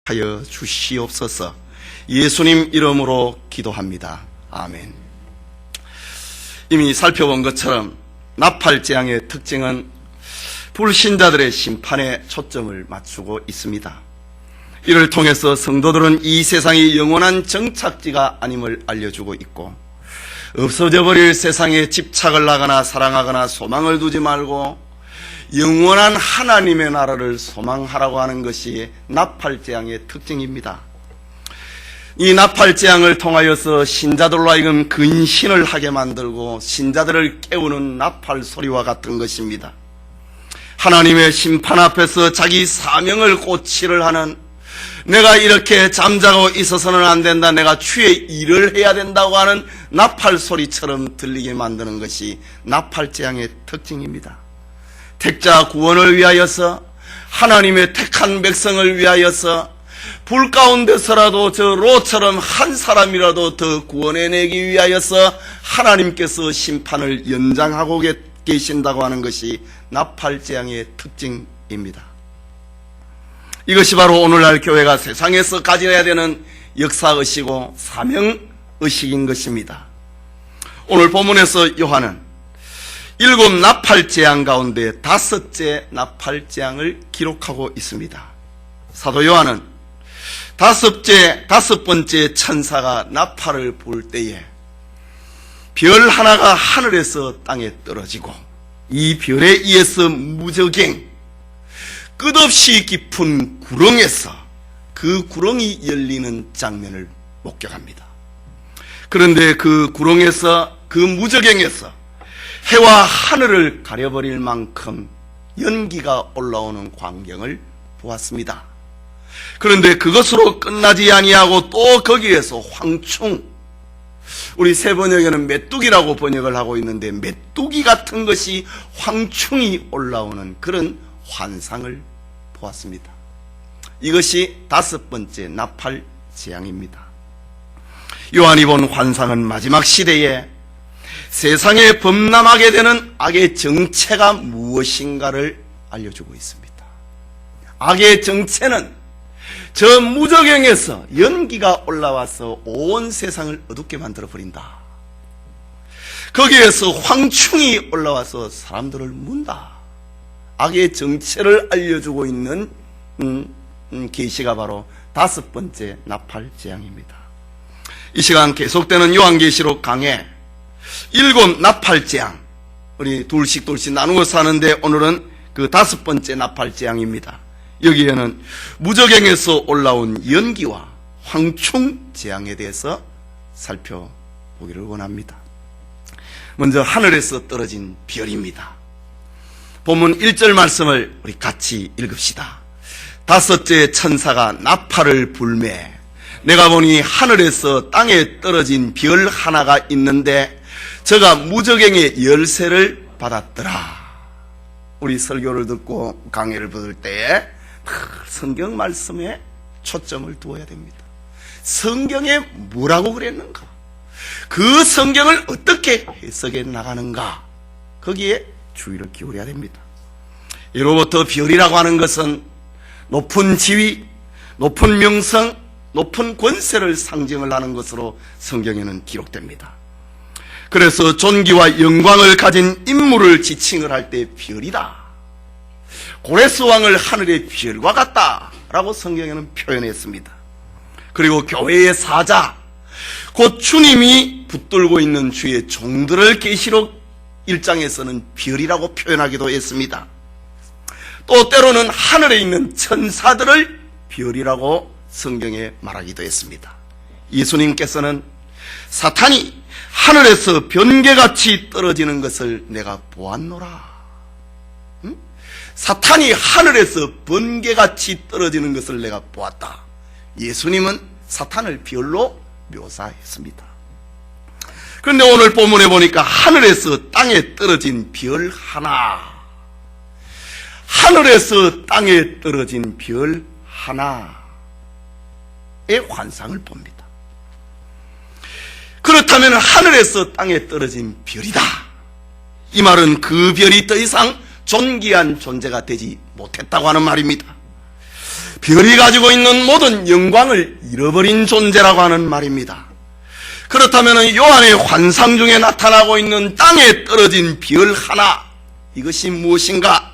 하여 주시옵소서. 예수님 이름으로 기도합니다. 아멘. 이미 살펴본 것처럼 나팔재앙의 특징은 불신자들의 심판에 초점을 맞추고 있습니다. 이를 통해서 성도들은 이 세상이 영원한 정착지가 아님을 알려주고 있고, 없어져 버릴 세상에 집착을 하거나 사랑하거나 소망을 두지 말고 영원한 하나님의 나라를 소망하라고 하는 것이 나팔재앙의 특징입니다. 이 나팔재앙을 통하여서 신자들로 하여금 근신을 하게 만들고 신자들을 깨우는 나팔 소리와 같은 것입니다. 하나님의 심판 앞에서 자기 사명을 고치를 하는, 내가 이렇게 잠자고 있어서는 안 된다, 내가 주의 일을 해야 된다고 하는 나팔 소리처럼 들리게 만드는 것이 나팔재앙의 특징입니다. 택자 구원을 위하여서, 하나님의 택한 백성을 위하여서, 불 가운데서라도 저 롯처럼 한 사람이라도 더 구원해내기 위하여서 하나님께서 심판을 연장하고 계신다고 하는 것이 나팔재앙의 특징입니다. 이것이 바로 오늘날 교회가 세상에서 가져야 되는 역사의식이고 사명의식인 것입니다. 오늘 본문에서 요한은 7 나팔재앙 가운데 5째 나팔재앙을 기록하고 있습니다. 사도 요한은 5번째 천사가 나팔을 불 때에 별 하나가 하늘에서 땅에 떨어지고, 이 별에 의해서 무저갱 끝없이 깊은 구렁에서 그 구렁이 열리는 장면을 목격합니다. 그런데 그 구렁에서, 그 무저갱에서 해와 하늘을 가려버릴 만큼 연기가 올라오는 광경을 보았습니다. 그런데 그것으로 끝나지 아니하고 또 거기에서 황충, 우리 새 번역에는 메뚜기라고 번역을 하고 있는데 메뚜기 같은 것이 황충이 올라오는 그런 환상을 보았습니다. 이것이 5번째 나팔재앙입니다. 요한이 본 환상은 마지막 시대에 세상에 범람하게 되는 악의 정체가 무엇인가를 알려주고 있습니다. 악의 정체는 저 무저갱에서 연기가 올라와서 온 세상을 어둡게 만들어버린다. 거기에서 황충이 올라와서 사람들을 문다. 악의 정체를 알려주고 있는 계시가 바로 5번째 나팔재앙입니다. 이 시간 계속되는 요한계시록 강해 7 나팔재앙, 우리 둘씩 나누어서 하는데 오늘은 그 5번째 나팔재앙입니다. 여기에는 무저갱에서 올라온 연기와 황충재앙에 대해서 살펴보기를 원합니다. 먼저 하늘에서 떨어진 별입니다. 본문 1절 말씀을 우리 같이 읽읍시다. 5째 천사가 나팔을 불매 내가 보니 하늘에서 땅에 떨어진 별 하나가 있는데 저가 무저갱의 열쇠를 받았더라. 우리 설교를 듣고 강해를 받을 때에 성경 말씀에 초점을 두어야 됩니다. 성경에 뭐라고 그랬는가? 그 성경을 어떻게 해석해 나가는가? 거기에 주의를 기울여야 됩니다. 예로부터 별이라고 하는 것은 높은 지위, 높은 명성, 높은 권세를 상징을 하는 것으로 성경에는 기록됩니다. 그래서 존귀와 영광을 가진 인물을 지칭을 할 때 별이다, 고레스 왕을 하늘의 별과 같다 라고 성경에는 표현했습니다. 그리고 교회의 사자, 곧 주님이 붙들고 있는 주의 종들을 계시록 1장에서는 별이라고 표현하기도 했습니다. 또 때로는 하늘에 있는 천사들을 별이라고 성경에 말하기도 했습니다. 예수님께서는 사탄이 하늘에서 번개같이 떨어지는 것을 내가 보았노라. 사탄이 하늘에서 번개같이 떨어지는 것을 내가 보았다. 예수님은 사탄을 별로 묘사했습니다. 그런데 오늘 본문에 보니까 하늘에서 땅에 떨어진 별 하나, 하늘에서 땅에 떨어진 별 하나의 환상을 봅니다. 그렇다면 하늘에서 땅에 떨어진 별이다. 이 말은 그 별이 더 이상 존귀한 존재가 되지 못했다고 하는 말입니다. 별이 가지고 있는 모든 영광을 잃어버린 존재라고 하는 말입니다. 그렇다면 요한의 환상 중에 나타나고 있는 땅에 떨어진 별 하나, 이것이 무엇인가?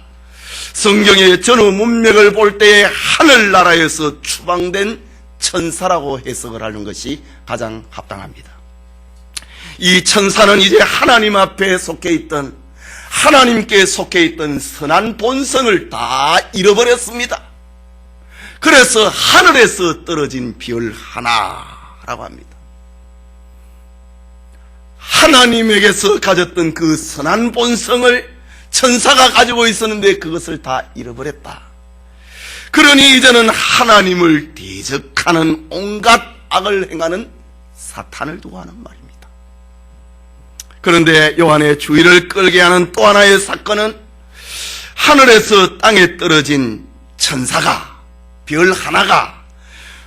성경의 전후 문맥을 볼 때에 하늘나라에서 추방된 천사라고 해석을 하는 것이 가장 합당합니다. 이 천사는 이제 하나님 앞에 속해 있던, 하나님께 속해 있던 선한 본성을 다 잃어버렸습니다. 그래서 하늘에서 떨어진 별 하나라고 합니다. 하나님에게서 가졌던 그 선한 본성을 천사가 가지고 있었는데 그것을 다 잃어버렸다. 그러니 이제는 하나님을 대적하는 온갖 악을 행하는 사탄을 두고 하는 말입니다. 그런데 요한의 주의를 끌게 하는 또 하나의 사건은 하늘에서 땅에 떨어진 천사가, 별 하나가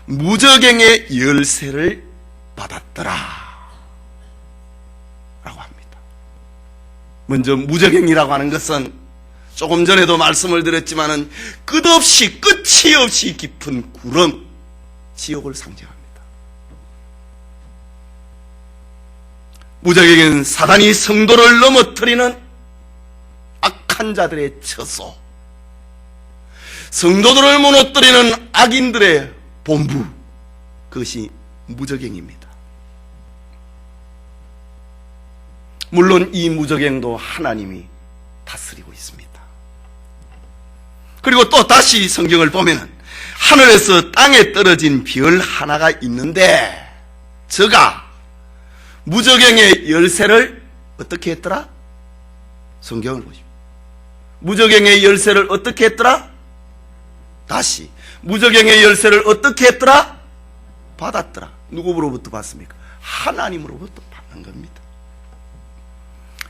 무저갱의 열쇠를 받았더라 라고 합니다. 먼저 무저갱이라고 하는 것은 조금 전에도 말씀을 드렸지만은 끝없이 끝이 없이 깊은 구름, 지옥을 상징합니다. 무저갱은 사단이 성도를 넘어뜨리는 악한 자들의 처소, 성도들을 무너뜨리는 악인들의 본부, 그것이 무저갱입니다. 물론 이 무저갱도 하나님이 다스리고 있습니다. 그리고 또 다시 성경을 보면은 하늘에서 땅에 떨어진 별 하나가 있는데 저가 무저갱의 열쇠를 어떻게 했더라? 성경을 보십시오. 무저갱의 열쇠를 어떻게 했더라? 다시 무저갱의 열쇠를 어떻게 했더라? 받았더라. 누구로부터 받습니까? 하나님으로부터 받는 겁니다.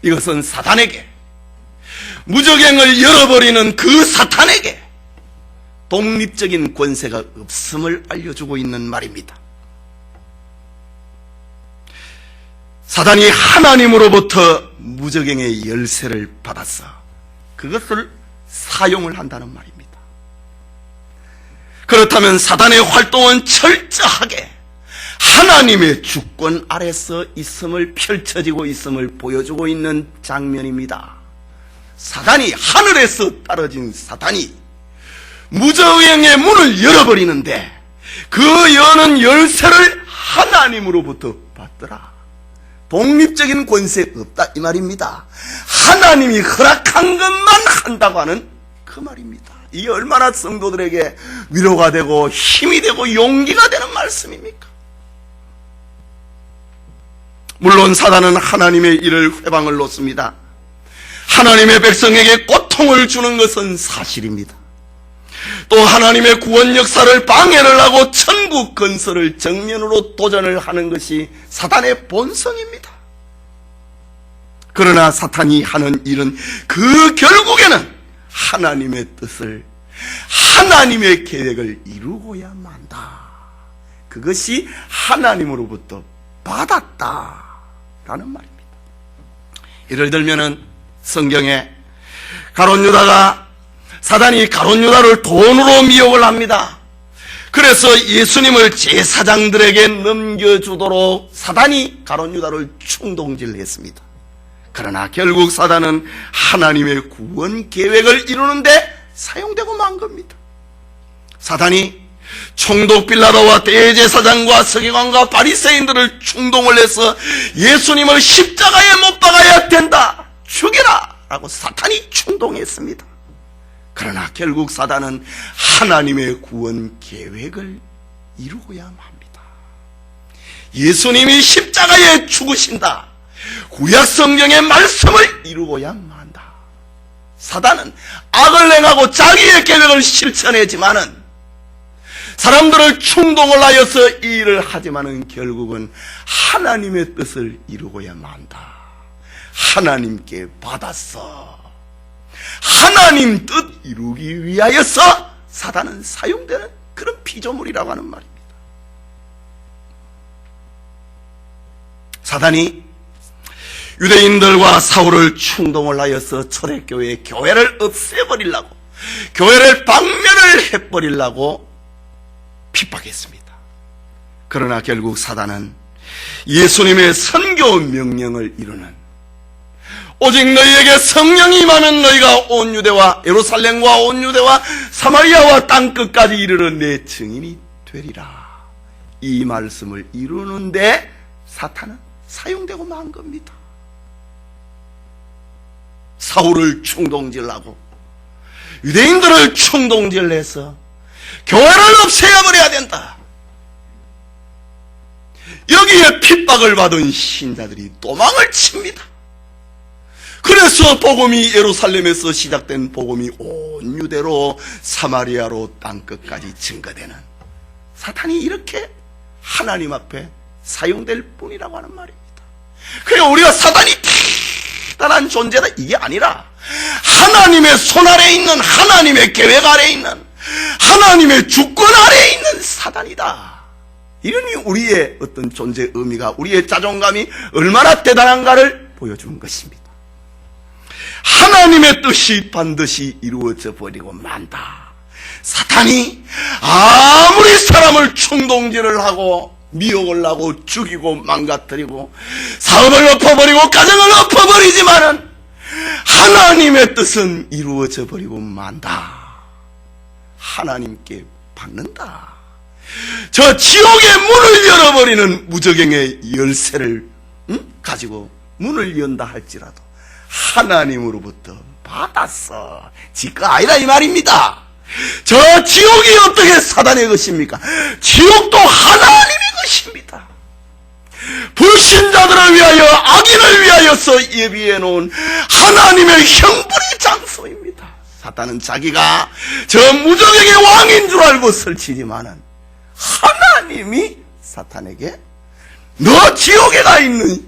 이것은 사탄에게, 무저갱을 열어버리는 그 사탄에게 독립적인 권세가 없음을 알려주고 있는 말입니다. 사단이 하나님으로부터 무저갱의 열쇠를 받아서 그것을 사용을 한다는 말입니다. 그렇다면 사단의 활동은 철저하게 하나님의 주권 아래서 있음을, 펼쳐지고 있음을 보여주고 있는 장면입니다. 사단이, 하늘에서 떨어진 사단이 무저갱의 문을 열어버리는데 그 여는 열쇠를 하나님으로부터 받더라. 독립적인 권세 없다 이 말입니다. 하나님이 허락한 것만 한다고 하는 그 말입니다. 이게 얼마나 성도들에게 위로가 되고 힘이 되고 용기가 되는 말씀입니까? 물론 사단은 하나님의 일을 회방을 놓습니다. 하나님의 백성에게 고통을 주는 것은 사실입니다. 또 하나님의 구원 역사를 방해를 하고 천국 건설을 정면으로 도전을 하는 것이 사단의 본성입니다. 그러나 사탄이 하는 일은 그 결국에는 하나님의 뜻을, 하나님의 계획을 이루고야 만다. 그것이 하나님으로부터 받았다라는 말입니다. 예를 들면은 성경에 사단이 가룟 유다를 돈으로 미혹을 합니다. 그래서 예수님을 제사장들에게 넘겨주도록 사단이 가룟 유다를 충동질했습니다. 그러나 결국 사단은 하나님의 구원 계획을 이루는데 사용되고 만 겁니다. 사단이 총독 빌라도와 대제사장과 서기관과 바리새인들을 충동을 해서 예수님을 십자가에 못 박아야 된다, 죽여라 라고 사탄이 충동했습니다. 그러나 결국 사단은 하나님의 구원 계획을 이루고야 합니다. 예수님이 십자가에 죽으신다, 구약 성경의 말씀을 이루고야 한다. 사단은 악을 행하고 자기의 계획을 실천하지만은, 사람들을 충동을 하여서 이 일을 하지만은 결국은 하나님의 뜻을 이루고야만 한다. 하나님께 받았어. 하나님 뜻 이루기 위하여서 사단은 사용되는 그런 피조물이라고 하는 말입니다. 사단이 유대인들과 사울을 충동을 하여서 초대교회의 교회를 없애버리려고, 교회를 박멸을 해버리려고 핍박했습니다. 그러나 결국 사단은 예수님의 선교 명령을 이루는, 오직 너희에게 성령이 임하면 너희가 온 유대와 예루살렘과 온 유대와 사마리아와 땅끝까지 이르러 내 증인이 되리라, 이 말씀을 이루는데 사탄은 사용되고 만 겁니다. 사울을 충동질하고 유대인들을 충동질해서 교회를 없애버려야 된다. 여기에 핍박을 받은 신자들이 도망을 칩니다. 그래서 복음이, 예루살렘에서 시작된 복음이 온 유대로 사마리아로 땅끝까지 증거되는, 사탄이 이렇게 하나님 앞에 사용될 뿐이라고 하는 말입니다. 그러니까 우리가 사단이 대단한 존재다, 이게 아니라 하나님의 손 아래에 있는, 하나님의 계획 아래에 있는, 하나님의 주권 아래에 있는 사단이다. 이러니 우리의 어떤 존재 의미가, 우리의 자존감이 얼마나 대단한가를 보여주는 것입니다. 하나님의 뜻이 반드시 이루어져 버리고 만다. 사탄이 아무리 사람을 충동질을 하고 미혹을 하고 죽이고 망가뜨리고 사업을 엎어버리고 가정을 엎어버리지만은 하나님의 뜻은 이루어져 버리고 만다. 하나님께 받는다. 저 지옥의 문을 열어버리는 무저갱의 열쇠를 가지고 문을 연다 할지라도 하나님으로부터 받았어. 지가 아니라 이 말입니다. 저 지옥이 어떻게 사단의 것입니까? 지옥도 하나님의 것입니다. 불신자들을 위하여, 악인을 위하여서 예비해 놓은 하나님의 형벌의 장소입니다. 사탄은 자기가 저 무저갱의 왕인 줄 알고 설치지만은 하나님이 사탄에게 너 지옥에 가 있는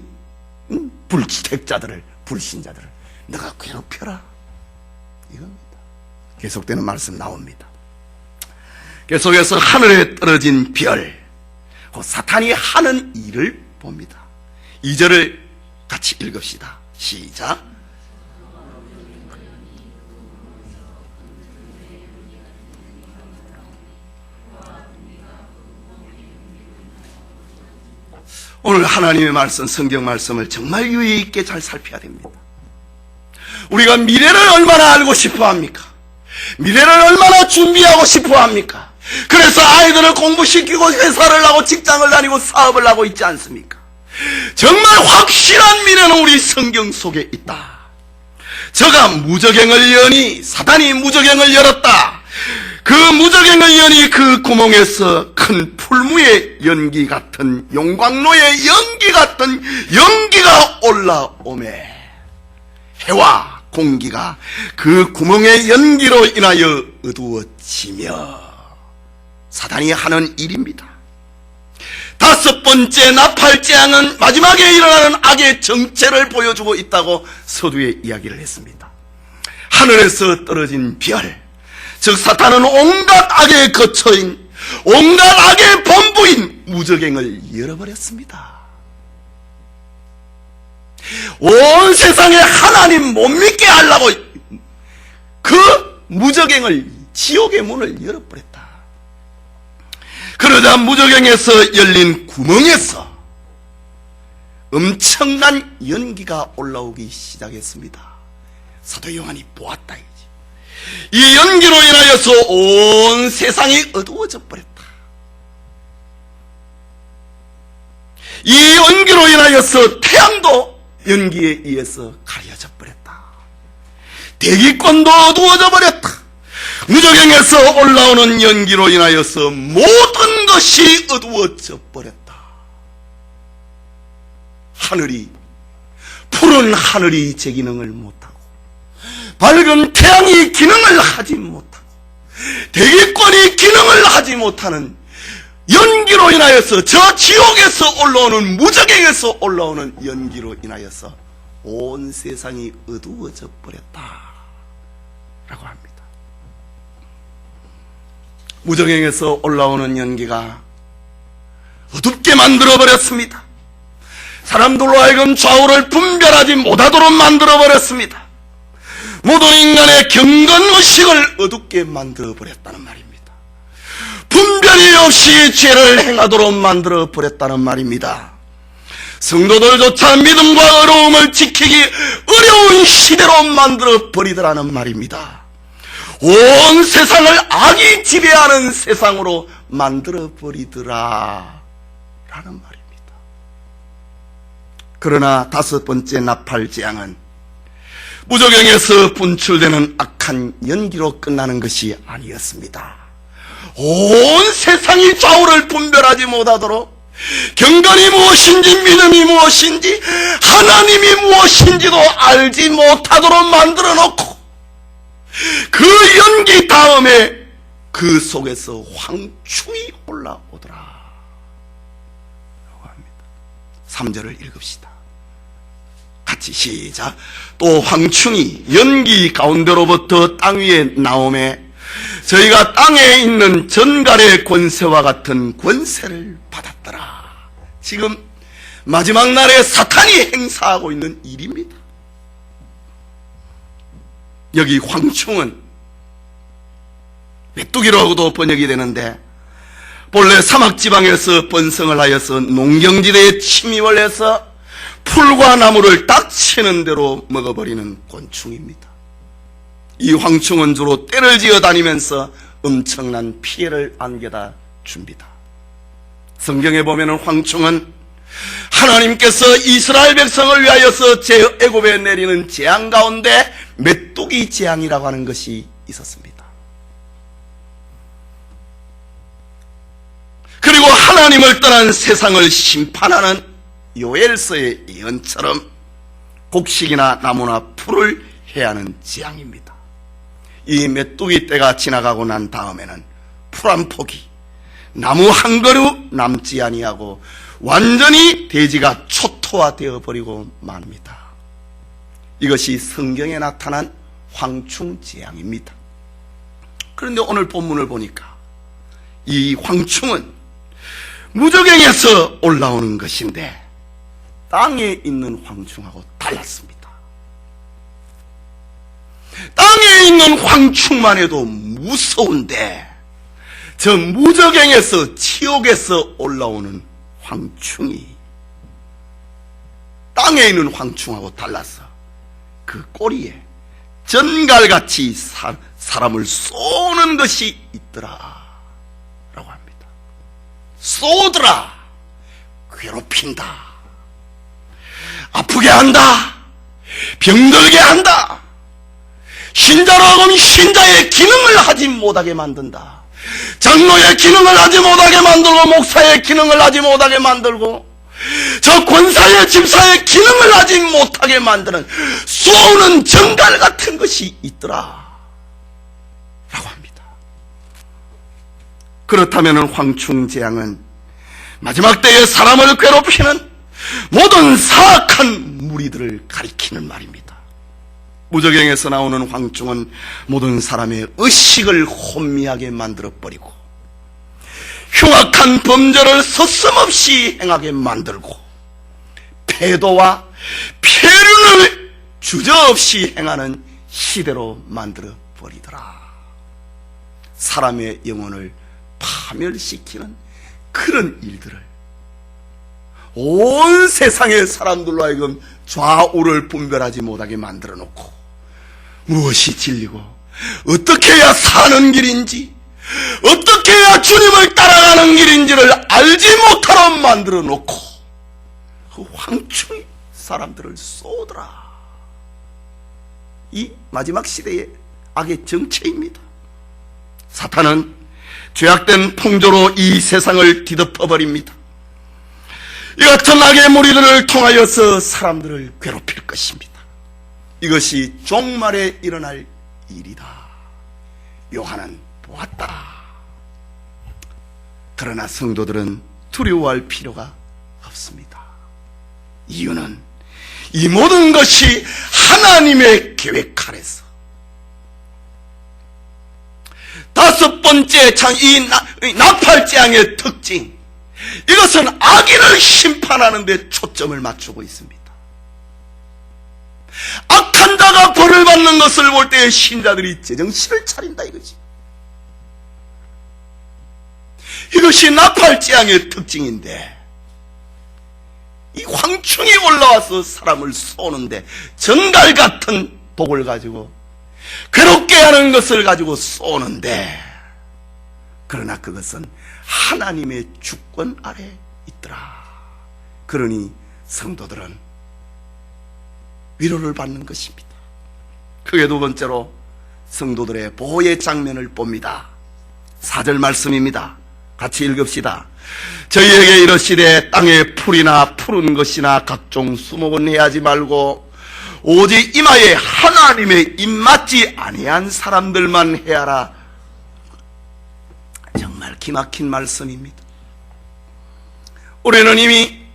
불택자들을, 불신자들을 너가 괴롭혀라, 이겁니다. 계속되는 말씀 나옵니다. 계속해서 하늘에 떨어진 별, 그 사탄이 하는 일을 봅니다. 2절을 같이 읽읍시다. 시작. 오늘 하나님의 말씀, 성경 말씀을 정말 유의 있게 잘 살펴야 됩니다. 우리가 미래를 얼마나 알고 싶어 합니까? 미래를 얼마나 준비하고 싶어 합니까? 그래서 아이들을 공부시키고 회사를 하고 직장을 다니고 사업을 하고 있지 않습니까? 정말 확실한 미래는 우리 성경 속에 있다. 저가 무저갱을 여니, 사단이 무저갱을 열었다. 그 무저갱을 여니 그 구멍에서 큰 풀무의 연기 같은, 용광로의 연기 같은 연기가 올라오매 해와 공기가 그 구멍의 연기로 인하여 어두워지며, 사단이 하는 일입니다. 5번째 나팔재앙은 마지막에 일어나는 악의 정체를 보여주고 있다고 서두에 이야기를 했습니다. 하늘에서 떨어진 별, 즉 사탄은 온갖 악의 거처인, 온갖 악의 본부인 무저갱을 열어버렸습니다. 온 세상에 하나님 못 믿게 하려고 그 무저갱을, 지옥의 문을 열어버렸다. 그러자 무저갱에서 열린 구멍에서 엄청난 연기가 올라오기 시작했습니다. 사도 요한이 보았다. 이 연기로 인하여서 온 세상이 어두워져 버렸다. 이 연기로 인하여서 태양도 연기에 의해서 가려져 버렸다. 대기권도 어두워져 버렸다. 무저갱에서 올라오는 연기로 인하여서 모든 것이 어두워져 버렸다. 하늘이, 푸른 하늘이 제 기능을 못하고, 밝은 태양이 기능을 하지 못하고, 대기권이 기능을 하지 못하는 연기로 인하여서, 저 지옥에서 올라오는, 무저갱에서 올라오는 연기로 인하여서 온 세상이 어두워져 버렸다 라고 합니다. 무저갱에서 올라오는 연기가 어둡게 만들어버렸습니다. 사람들로 하여금 좌우를 분별하지 못하도록 만들어버렸습니다. 모든 인간의 경건의식을 어둡게 만들어버렸다는 말입니다. 분별이 없이 죄를 행하도록 만들어 버렸다는 말입니다. 성도들조차 믿음과 어려움을 지키기 어려운 시대로 만들어 버리더라는 말입니다. 온 세상을 악이 지배하는 세상으로 만들어 버리더라 라는 말입니다. 그러나 다섯 번째 나팔 재앙은 무저갱에서 분출되는 악한 연기로 끝나는 것이 아니었습니다. 온 세상이 좌우를 분별하지 못하도록 경건이 무엇인지 믿음이 무엇인지 하나님이 무엇인지도 알지 못하도록 만들어 놓고 그 연기 다음에 그 속에서 황충이 올라오더라 라고 합니다. 3절을 읽읍시다. 같이 시작. 또 황충이 연기 가운데로부터 땅 위에 나오매 저희가 땅에 있는 전갈의 권세와 같은 권세를 받았더라. 지금 마지막 날에 사탄이 행사하고 있는 일입니다. 여기 황충은 메뚜기라고도 번역이 되는데 본래 사막지방에서 번성을 하여서 농경지대에 침입을 해서 풀과 나무를 딱 치는 대로 먹어버리는 곤충입니다. 이 황충은 주로 떼를 지어 다니면서 엄청난 피해를 안겨다 줍니다. 성경에 보면은 황충은 하나님께서 이스라엘 백성을 위하여서 애굽에 내리는 재앙 가운데 메뚜기 재앙이라고 하는 것이 있었습니다. 그리고 하나님을 떠난 세상을 심판하는 요엘서의 예언처럼 곡식이나 나무나 풀을 해야 하는 재앙입니다. 이 메뚜기 때가 지나가고 난 다음에는 풀 한 포기, 나무 한 그루 남지 아니하고 완전히 대지가 초토화되어 버리고 맙니다. 이것이 성경에 나타난 황충 재앙입니다. 그런데 오늘 본문을 보니까 이 황충은 무저갱에서 올라오는 것인데 땅에 있는 황충하고 달랐습니다. 땅에 있는 황충만 해도 무서운데 저 무저갱에서 지옥에서 올라오는 황충이 땅에 있는 황충하고 달라서 그 꼬리에 전갈같이 사람을 쏘는 것이 있더라 라고 합니다. 쏘더라, 괴롭힌다, 아프게 한다, 병들게 한다, 신자로 하면 신자의 기능을 하지 못하게 만든다, 장로의 기능을 하지 못하게 만들고 목사의 기능을 하지 못하게 만들고 저 권사의 집사의 기능을 하지 못하게 만드는 쏘는 정갈 같은 것이 있더라 라고 합니다. 그렇다면 황충재앙은 마지막 때에 사람을 괴롭히는 모든 사악한 무리들을 가리키는 말입니다. 무저갱에서 나오는 황충은 모든 사람의 의식을 혼미하게 만들어버리고 흉악한 범죄를 서슴없이 행하게 만들고 패도와 폐륜을 주저없이 행하는 시대로 만들어버리더라. 사람의 영혼을 파멸시키는 그런 일들을 온 세상의 사람들로 하여금 좌우를 분별하지 못하게 만들어 놓고 무엇이 진리고 어떻게 해야 사는 길인지 어떻게 해야 주님을 따라가는 길인지를 알지 못하도록 만들어 놓고 그 황충이 사람들을 쏘더라. 이 마지막 시대의 악의 정체입니다. 사탄은 죄악된 풍조로 이 세상을 뒤덮어버립니다. 이 같은 악의 무리들을 통하여서 사람들을 괴롭힐 것입니다. 이것이 종말에 일어날 일이다. 요한은 보았다. 그러나 성도들은 두려워할 필요가 없습니다. 이유는 이 모든 것이 하나님의 계획 아래서 다섯 번째 이 나팔재앙의 특징, 이것은 악인을 심판하는 데 초점을 맞추고 있습니다. 악한 자가 벌을 받는 것을 볼 때 신자들이 제정신을 차린다 이거지. 이것이 나팔재앙의 특징인데, 이 황충이 올라와서 사람을 쏘는데 전갈 같은 독을 가지고 괴롭게 하는 것을 가지고 쏘는데, 그러나 그것은 하나님의 주권 아래 있더라. 그러니 성도들은 위로를 받는 것입니다. 그게 두 번째로 성도들의 보호의 장면을 봅니다. 4절 말씀입니다. 같이 읽읍시다. 저희에게 이르시되 땅에 풀이나 푸른 것이나 각종 수목은 해하지 말고 오직 이마에 하나님의 입맞지 아니한 사람들만 해하라. 정말 기막힌 말씀입니다. 우리는 이미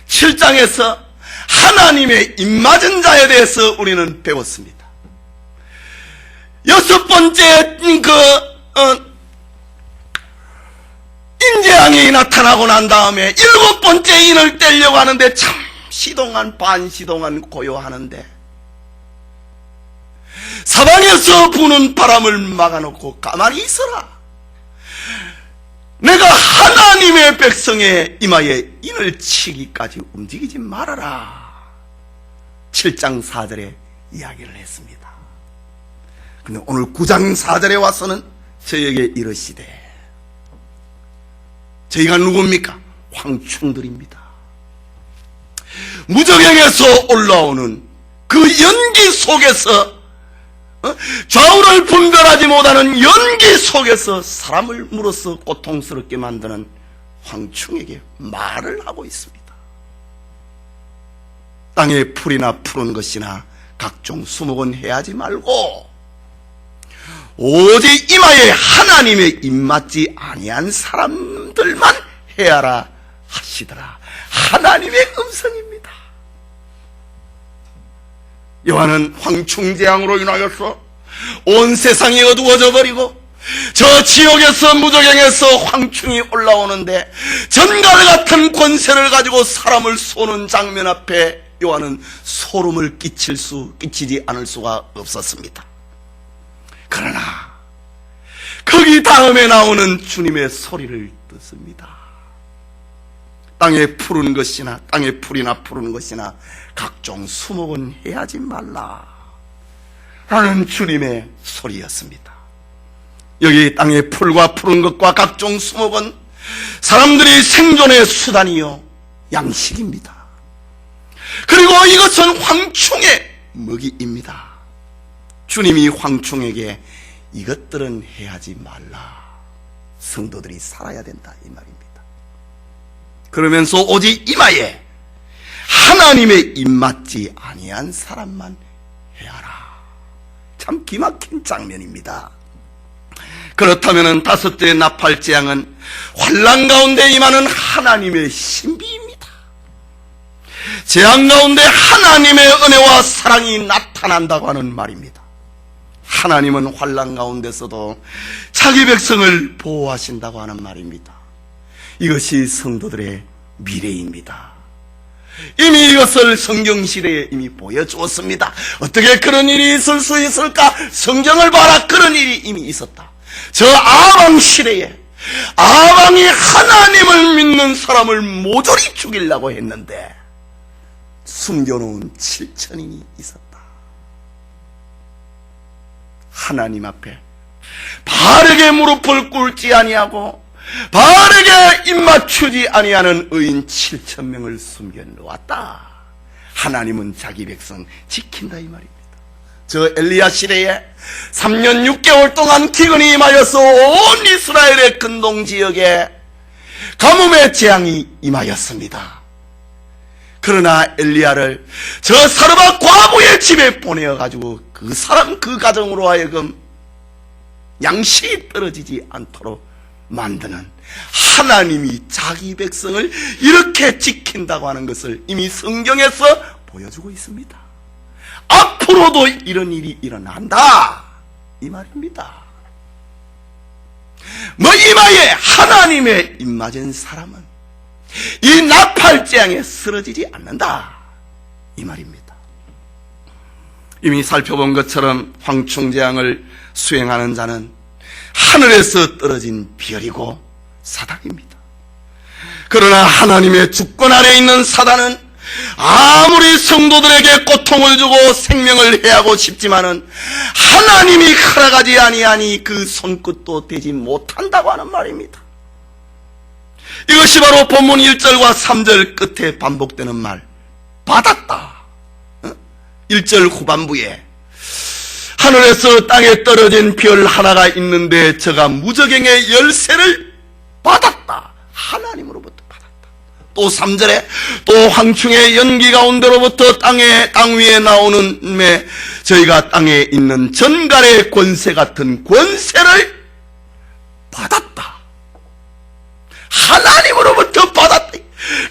7장에서 하나님의 입맞은 자에 대해서 우리는 배웠습니다. 6번째 인재앙이 나타나고 난 다음에 7번째 인을 떼려고 하는데 참 시동한 반시동한 고요하는데, 사방에서 부는 바람을 막아놓고 가만히 있어라. 내가 하나님의 백성의 이마에 인을 치기까지 움직이지 말아라. 7장 4절에 이야기를 했습니다. 근데 오늘 9장 4절에 와서는 저에게 이르시되, 저희가 누굽니까? 황충들입니다. 무적행에서 올라오는 그 연기 속에서, 좌우를 분별하지 못하는 연기 속에서 사람을 물어서 고통스럽게 만드는 황충에게 말을 하고 있습니다. 땅에 풀이나 푸른 것이나 각종 수목은 해하지 말고 오직 이마에 하나님의 입맞지 아니한 사람들만 해하라 하시더라. 하나님의 음성입니다. 요한은 황충재앙으로 인하여서 온 세상이 어두워져 버리고 저 지옥에서 무적행에서 황충이 올라오는데 전갈 같은 권세를 가지고 사람을 쏘는 장면 앞에 요한은 소름을 끼치지 않을 수가 없었습니다. 그러나 거기 다음에 나오는 주님의 소리를 듣습니다. 땅에 푸른 것이나 땅에 풀이나 푸른 것이나 각종 수목은 해하지 말라 라는 주님의 소리였습니다. 여기 땅에 풀과 푸른 것과 각종 수목은 사람들이 생존의 수단이요 양식입니다. 그리고 이것은 황충의 먹이입니다. 주님이 황충에게 이것들은 해하지 말라, 성도들이 살아야 된다 이 말입니다. 그러면서 오직 이마에 하나님의 입맞지 아니한 사람만 해하라. 참 기막힌 장면입니다. 그렇다면 다섯째 나팔재앙은 환난 가운데 임하는 하나님의 신비입니다. 재앙 가운데 하나님의 은혜와 사랑이 나타난다고 하는 말입니다. 하나님은 환난 가운데서도 자기 백성을 보호하신다고 하는 말입니다. 이것이 성도들의 미래입니다. 이미 이것을 성경시대에 이미 보여주었습니다. 어떻게 그런 일이 있을 수 있을까? 성경을 봐라. 그런 일이 이미 있었다. 저 아방 시대에 아방이 하나님을 믿는 사람을 모조리 죽이려고 했는데 숨겨놓은 7천인이 있었다. 하나님 앞에 바르게 무릎을 꿇지 아니하고 바르게 입맞추지 아니하는 의인 7,000명을 숨겨놓았다. 하나님은 자기 백성 지킨다 이 말입니다. 저 엘리야 시대에 3년 6개월 동안 기근이 임하여서 온 이스라엘의 근동 지역에 가뭄의 재앙이 임하였습니다. 그러나 엘리야를 저 사르밧 과부의 집에 보내어가지고 그 사람 그 가정으로 하여금 양식이 떨어지지 않도록 만드는 하나님이 자기 백성을 이렇게 지킨다고 하는 것을 이미 성경에서 보여주고 있습니다. 앞으로도 이런 일이 일어난다 이 말입니다. 이마에 하나님의 입맞은 사람은 이 나팔재앙에 쓰러지지 않는다 이 말입니다. 이미 살펴본 것처럼 황충재앙을 수행하는 자는 하늘에서 떨어진 별이고 사단입니다. 그러나 하나님의 주권 아래 있는 사단은 아무리 성도들에게 고통을 주고 생명을 해하고 싶지만은 하나님이 허락하지 아니하니 그 손끝도 대지 못한다고 하는 말입니다. 이것이 바로 본문 1절과 3절 끝에 반복되는 말, 받았다. 1절 후반부에 하늘에서 땅에 떨어진 별 하나가 있는데 저가 무저갱의 열쇠를 받았다. 하나님으로부터 받았다. 또 3절에 또 황충의 연기 가운데로부터 땅 위에 나오는 매 저희가 땅에 있는 전갈의 권세 같은 권세를 받았다. 하나님으로부터 받았다.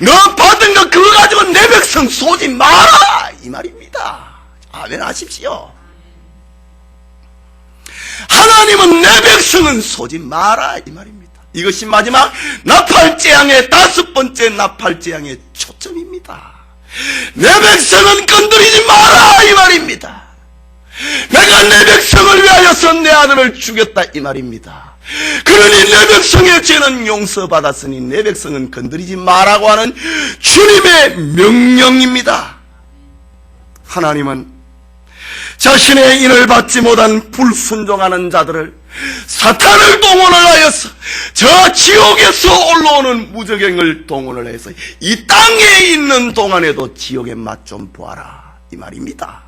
너 받은 거 그거 가지고 내 백성 쏘지 마라 이 말입니다. 아멘 하십시오. 하나님은 내 백성은 쏘지 마라 이 말입니다. 이것이 마지막 나팔재앙의 5번째 나팔재앙의 초점입니다. 내 백성은 건드리지 마라 이 말입니다. 내가 내 백성을 위하여서 내 아들을 죽였다 이 말입니다. 그러니 내 백성의 죄는 용서받았으니 내 백성은 건드리지 마라고 하는 주님의 명령입니다. 하나님은 자신의 인을 받지 못한 불순종하는 자들을 사탄을 동원을 하여서 저 지옥에서 올라오는 무저갱을 동원을 해서 이 땅에 있는 동안에도 지옥의 맛 좀 보아라 이 말입니다.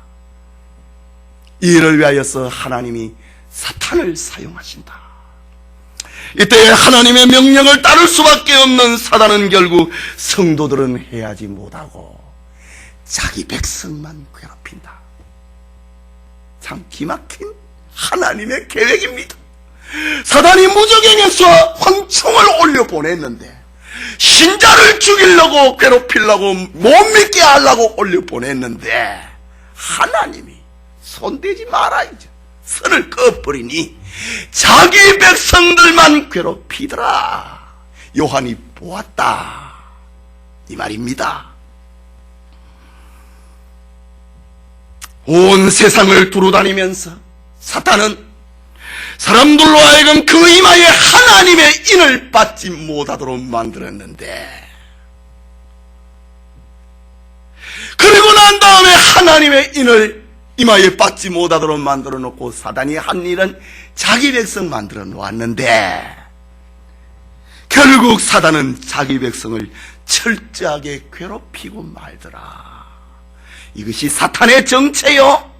이를 위하여서 하나님이 사탄을 사용하신다. 이때 하나님의 명령을 따를 수밖에 없는 사단은 결국 성도들은 해하지 못하고 자기 백성만 괴롭힌다. 참 기막힌 하나님의 계획입니다. 사단이 무저갱에서 황충을 올려보냈는데 신자를 죽이려고 괴롭히려고 못 믿게 하려고 올려보냈는데 하나님이 손대지 마라 이제 선을 꺼버리니 자기 백성들만 괴롭히더라. 요한이 보았다 이 말입니다. 온 세상을 두루다니면서 사탄은 사람들로 하여금 그 이마에 하나님의 인을 받지 못하도록 만들었는데, 그리고 난 다음에 하나님의 인을 이마에 받지 못하도록 만들어 놓고 사단이 한 일은 자기 백성 만들어 놓았는데, 결국 사단은 자기 백성을 철저하게 괴롭히고 말더라. 이것이 사탄의 정체요,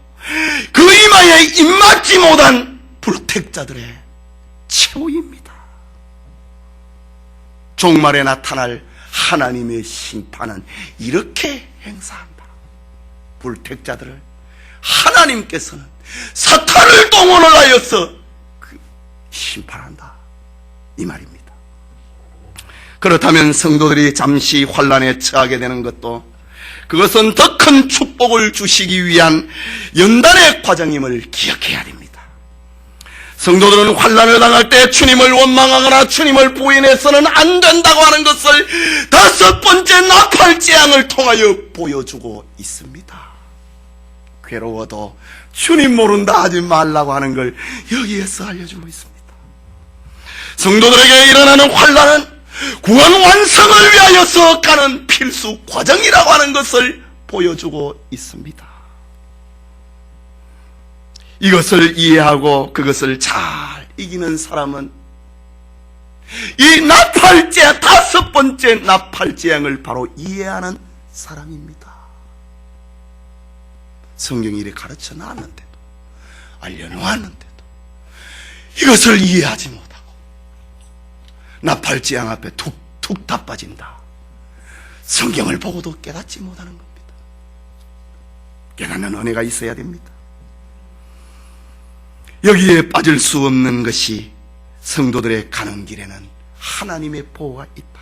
그 이마에 입맞지 못한 불택자들의 최후입니다. 종말에 나타날 하나님의 심판은 이렇게 행사한다. 불택자들을 하나님께서는 사탄을 동원을 하여서 심판한다 이 말입니다. 그렇다면 성도들이 잠시 환난에 처하게 되는 것도 그것은 더 큰 축복을 주시기 위한 연단의 과정임을 기억해야 됩니다. 성도들은 환난을 당할 때 주님을 원망하거나 주님을 부인해서는 안 된다고 하는 것을 5번째 나팔재앙을 통하여 보여주고 있습니다. 괴로워도 주님 모른다 하지 말라고 하는 걸 여기에서 알려주고 있습니다. 성도들에게 일어나는 환난은 구원 완성을 위하여서 가는 필수 과정이라고 하는 것을 보여주고 있습니다. 이것을 이해하고 그것을 잘 이기는 사람은 이 나팔재 5번째 나팔재앙을 바로 이해하는 사람입니다. 성경이 이렇게 가르쳐 놨는데도, 알려놓았는데도 이것을 이해하지 못하고 나팔재앙 앞에 툭툭 다 빠진다. 성경을 보고도 깨닫지 못하는 겁니다. 깨닫는 은혜가 있어야 됩니다. 여기에 빠질 수 없는 것이 성도들의 가는 길에는 하나님의 보호가 있다.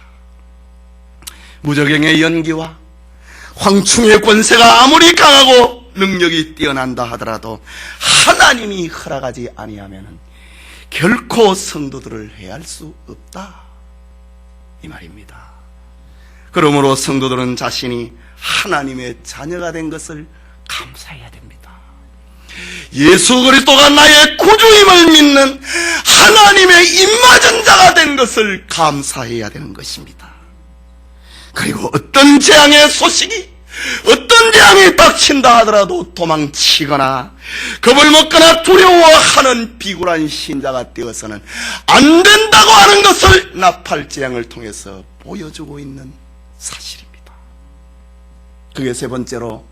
무저갱의 연기와 황충의 권세가 아무리 강하고 능력이 뛰어난다 하더라도 하나님이 허락하지 아니하면 결코 성도들을 해할 수 없다 이 말입니다. 그러므로 성도들은 자신이 하나님의 자녀가 된 것을 감사해야 됩니다. 예수 그리스도가 나의 구주임을 믿는 하나님의 입맞은 자가 된 것을 감사해야 되는 것입니다. 그리고 어떤 재앙의 소식이, 어떤 재앙이 닥친다 하더라도 도망치거나 겁을 먹거나 두려워하는 비굴한 신자가 되어서는 안 된다고 하는 것을 나팔 재앙을 통해서 보여주고 있는 사실입니다. 그게 세 번째로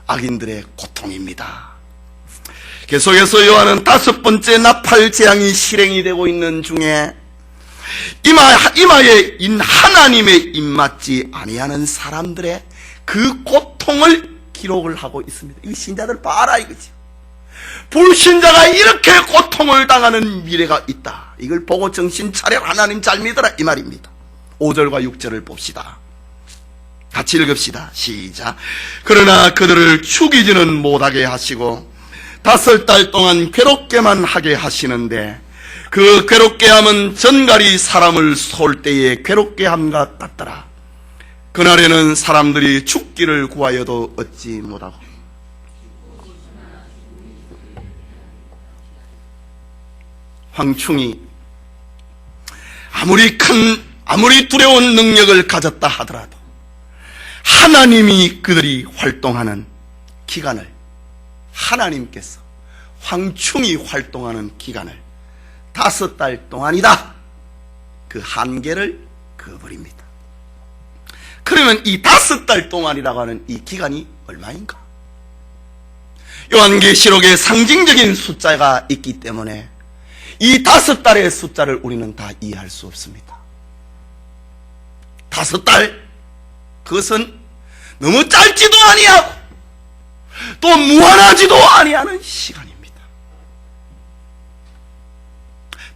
악인들의 고통입니다. 계속해서 요한은 다섯 번째 나팔 재앙이 실행이 되고 있는 중에 이마에 하나님의 입맞지 아니하는 사람들의 그 고통을 기록을 하고 있습니다. 이 신자들 봐라 이거지. 불신자가 이렇게 고통을 당하는 미래가 있다. 이걸 보고 정신 차려, 하나님 잘 믿어라 이 말입니다. 5절과 6절을 봅시다. 같이 읽읍시다. 시작. 그러나 그들을 죽이지는 못하게 하시고 5달 동안 괴롭게만 하게 하시는데 그 괴롭게 함은 전갈이 사람을 쏠 때에 괴롭게 함과 같더라. 그날에는 사람들이 죽기를 구하여도 얻지 못하고. 황충이 아무리 두려운 능력을 가졌다 하더라도 하나님이 그들이 활동하는 기간을, 하나님께서 황충이 활동하는 기간을 5달 동안이다, 그 한계를 그어버립니다. 그러면 이 5달 동안이라고 하는 이 기간이 얼마인가? 요한계시록에 상징적인 숫자가 있기 때문에 이 5달의 숫자를 우리는 다 이해할 수 없습니다. 5달, 그것은 너무 짧지도 아니하고 또 무한하지도 아니하는 시간입니다.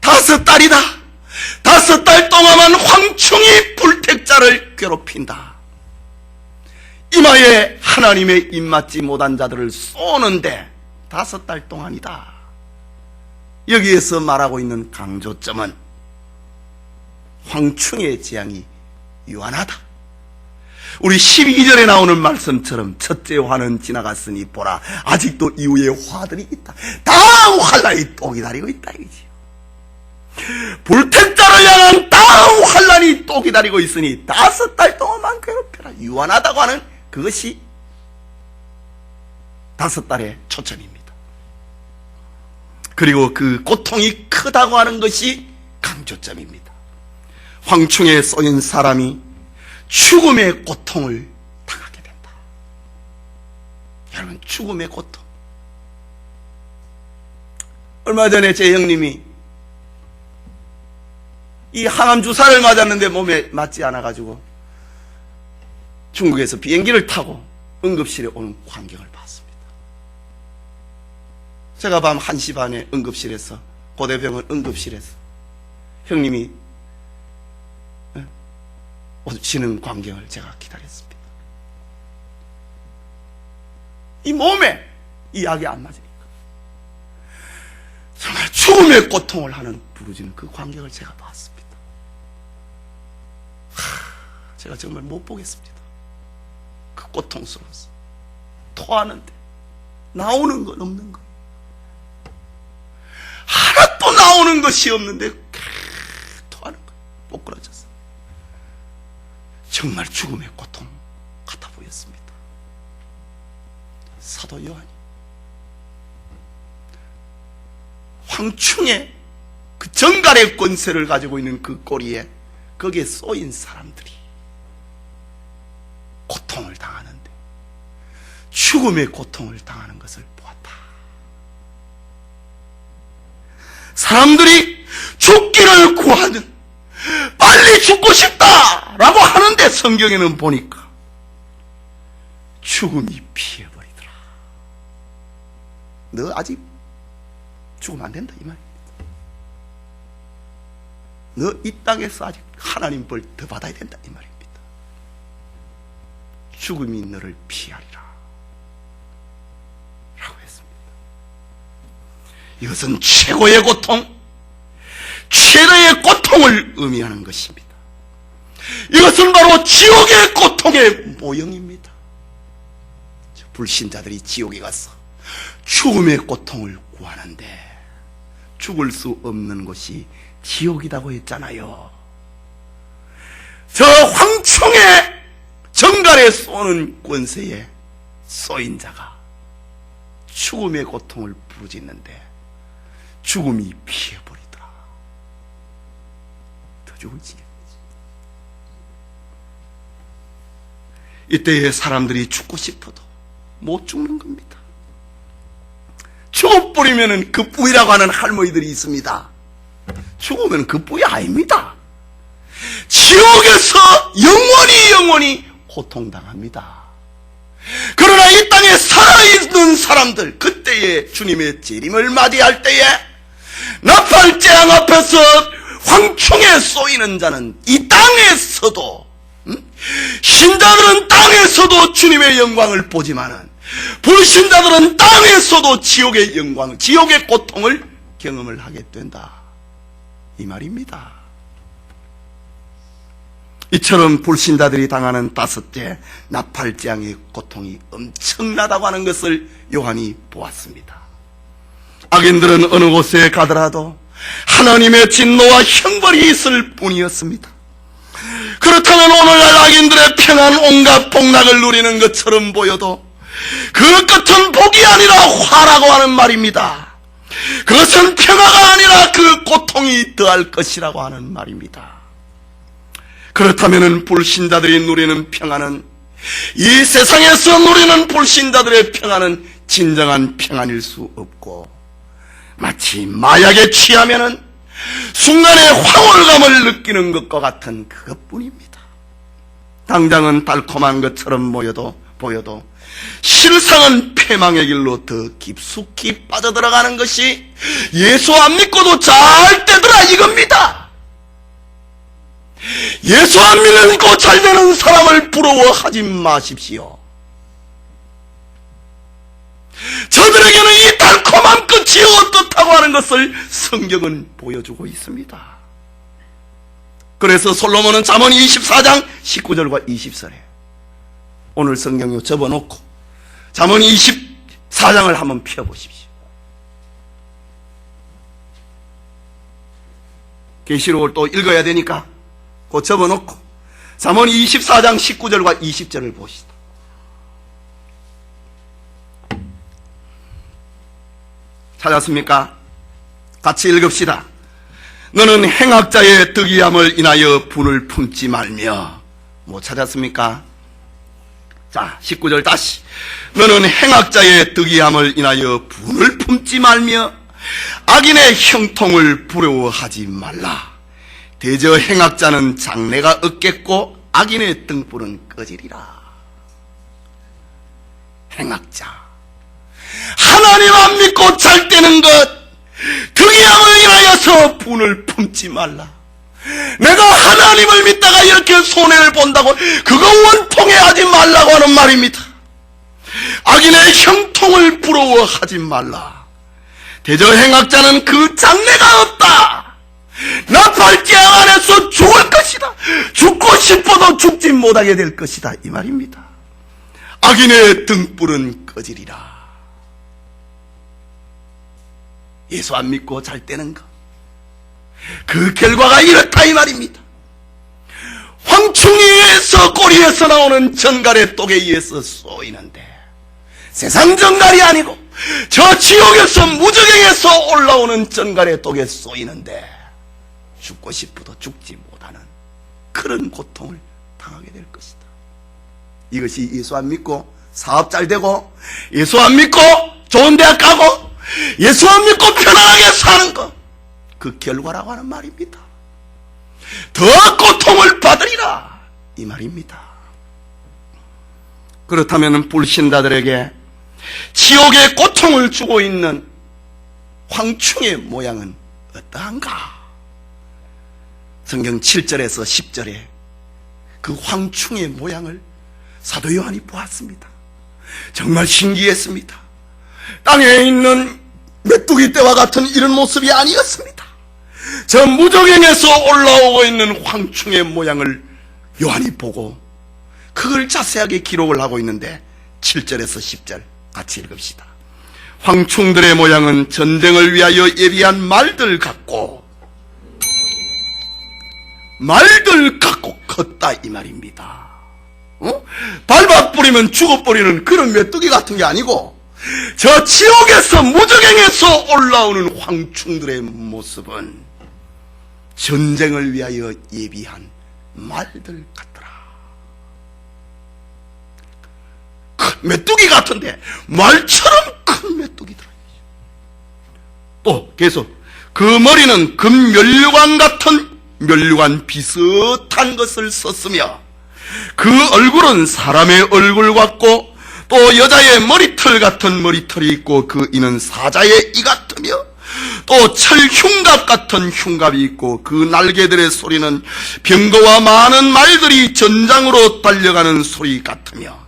5달이다. 5달 동안만 황충이 불택자를 괴롭힌다. 이마에 하나님의 입맞지 못한 자들을 쏘는데 5달 동안이다. 여기에서 말하고 있는 강조점은 황충의 재앙이 유한하다. 우리 12절에 나오는 말씀처럼 첫째 화는 지나갔으니 보라 아직도 이후에 화들이 있다. 다음 환란이 또 기다리고 있다 이거지. 불택자를 향한 다음 환란이 또 기다리고 있으니 5달 동안만 괴롭혀라. 유한하다고 하는 그것이 5달의 초점입니다. 그리고 그 고통이 크다고 하는 것이 강조점입니다. 황충에 쏘인 사람이 죽음의 고통을 당하게 된다. 여러분, 죽음의 고통. 얼마 전에 제 형님이 이 항암 주사를 맞았는데 몸에 맞지 않아가지고 중국에서 비행기를 타고 응급실에 오는 광경을 봤습니다. 제가 밤 1시 반에 응급실에서, 고대병원 응급실에서 형님이 오시는 광경을 제가 기다렸습니다. 이 몸에 이 약이 안 맞으니까 정말 죽음의 고통을 하는 부르짖는 그 광경을 제가 봤습니다. 제가 정말 못 보겠습니다. 그 고통스러워서 토하는데 나오는 건 없는 거예요. 하나도 나오는 것이 없는데 토하는 거예요. 뽀끄러져서. 정말 죽음의 고통 같아 보였습니다. 사도 요한이 황충의 그 정갈의 권세를 가지고 있는 그 꼬리에 거기에 쏘인 사람들이 고통을 당하는데 죽음의 고통을 당하는 것을 보았다. 사람들이 죽기를 구하는, 빨리 죽고 싶다라고 하는데 성경에는 보니까 죽음이 피해버리더라. 너 아직 죽으면 안 된다 이 말입니다. 너 이 땅에서 아직 하나님 벌 더 받아야 된다 이 말입니다. 죽음이 너를 피하리라 라고 했습니다. 이것은 최고의 고통, 최대의 고통을 의미하는 것입니다. 이것은 바로 지옥의 고통의 모형입니다. 불신자들이 지옥에 가서 죽음의 고통을 구하는데 죽을 수 없는 곳이 지옥이라고 했잖아요. 저 황충의 정갈에 쏘는 권세에 쏘인 자가 죽음의 고통을 부르짖는데 죽음이 피해버리더라. 더 죽을지. 이때에 사람들이 죽고 싶어도 못 죽는 겁니다. 죽어버리면 그 뿌이라고 하는 할머니들이 있습니다. 죽으면 그 뿌이 아닙니다. 지옥에서 영원히 고통당합니다. 그러나 이 땅에 살아있는 사람들, 그때에 주님의 재림을 맞이할 때에 나팔재앙 앞에서 황충에 쏘이는 자는 이 땅에서도, 신자들은 땅에서도 주님의 영광을 보지만은 불신자들은 땅에서도 지옥의 영광, 지옥의 고통을 경험을 하게 된다, 이 말입니다. 이처럼 불신자들이 당하는 다섯째 나팔재앙의 고통이 엄청나다고 하는 것을 요한이 보았습니다. 악인들은 어느 곳에 가더라도 하나님의 진노와 형벌이 있을 뿐이었습니다. 그렇다면 오늘날 악인들의 평안, 온갖 복락을 누리는 것처럼 보여도 그 끝은 복이 아니라 화라고 하는 말입니다. 그것은 평화가 아니라 그 고통이 더할 것이라고 하는 말입니다. 그렇다면 불신자들이 누리는 평안은, 이 세상에서 누리는 불신자들의 평안은 진정한 평안일 수 없고, 마치 마약에 취하면은 순간에 황홀감을 느끼는 것과 같은 그것뿐입니다. 당장은 달콤한 것처럼 보여도 실상은 패망의 길로 더 깊숙이 빠져들어가는 것이 예수 안 믿고도 잘 되더라 이겁니다. 예수 안 믿고 잘 되는 사람을 부러워하지 마십시오. 저들에게는 이 달콤한 끝이 어떻다고 하는 것을 성경은 보여주고 있습니다. 그래서 솔로몬은 잠언 24장 19절과 20절에 오늘 성경요 접어놓고 잠언 24장을 한번 펴보십시오. 계시록을 또 읽어야 되니까 그 접어놓고 잠언 24장 19절과 20절을 보시다. 찾았습니까? 같이 읽읍시다. 너는 행악자의 득이함을 인하여 분을 품지 말며. 뭐 찾았습니까? 자, 19절 다시. 너는 행악자의 득이함을 인하여 분을 품지 말며 악인의 형통을 부러워하지 말라. 대저 행악자는 장래가 없겠고 악인의 등불은 꺼지리라. 행악자, 하나님 안 믿고 잘 되는 것, 득이함을 인하여서 분을 품지 말라. 내가 하나님을 믿다가 이렇게 손해를 본다고 그거 원통해하지 말라고 하는 말입니다. 악인의 형통을 부러워하지 말라. 대저 행악자는 그 장래가 없다. 나팔재앙 안에서 죽을 것이다. 죽고 싶어도 죽지 못하게 될 것이다, 이 말입니다. 악인의 등불은 꺼지리라. 예수 안 믿고 잘 되는 것, 그 결과가 이렇다 이 말입니다. 황충이에서 꼬리에서 나오는 전갈의 독에 의해서 쏘이는데 세상 전갈이 아니고 저 지옥에서 무저갱에서 올라오는 전갈의 독에 쏘이는데 죽고 싶어도 죽지 못하는 그런 고통을 당하게 될 것이다. 이것이 예수 안 믿고 사업 잘 되고, 예수 안 믿고 좋은 대학 가고, 예수 안 믿고 편안하게 사는 것, 그 결과라고 하는 말입니다. 더 고통을 받으리라, 이 말입니다. 그렇다면 불신자들에게 지옥의 고통을 주고 있는 황충의 모양은 어떠한가? 성경 7절에서 10절에 그 황충의 모양을 사도 요한이 보았습니다. 정말 신기했습니다. 땅에 있는 메뚜기 떼와 같은 이런 모습이 아니었습니다. 저 무저갱에서 올라오고 있는 황충의 모양을 요한이 보고 그걸 자세하게 기록을 하고 있는데 7절에서 10절 같이 읽읍시다. 황충들의 모양은 전쟁을 위하여 예비한 말들 같고 컸다 이 말입니다. 밟아 뿌리면 죽어버리는 그런 메뚜기 같은 게 아니고 저 지옥에서 무저갱에서 올라오는 황충들의 모습은 전쟁을 위하여 예비한 말들 같더라. 메뚜기 같은데 말처럼 큰 메뚜기더라. 또 계속 그 머리는 금면류관 같은 면류관 비슷한 것을 썼으며 그 얼굴은 사람의 얼굴 같고 또 여자의 머리털 같은 머리털이 있고 그 이는 사자의 이 같으며 또 철흉갑 같은 흉갑이 있고 그 날개들의 소리는 병거와 많은 말들이 전장으로 달려가는 소리 같으며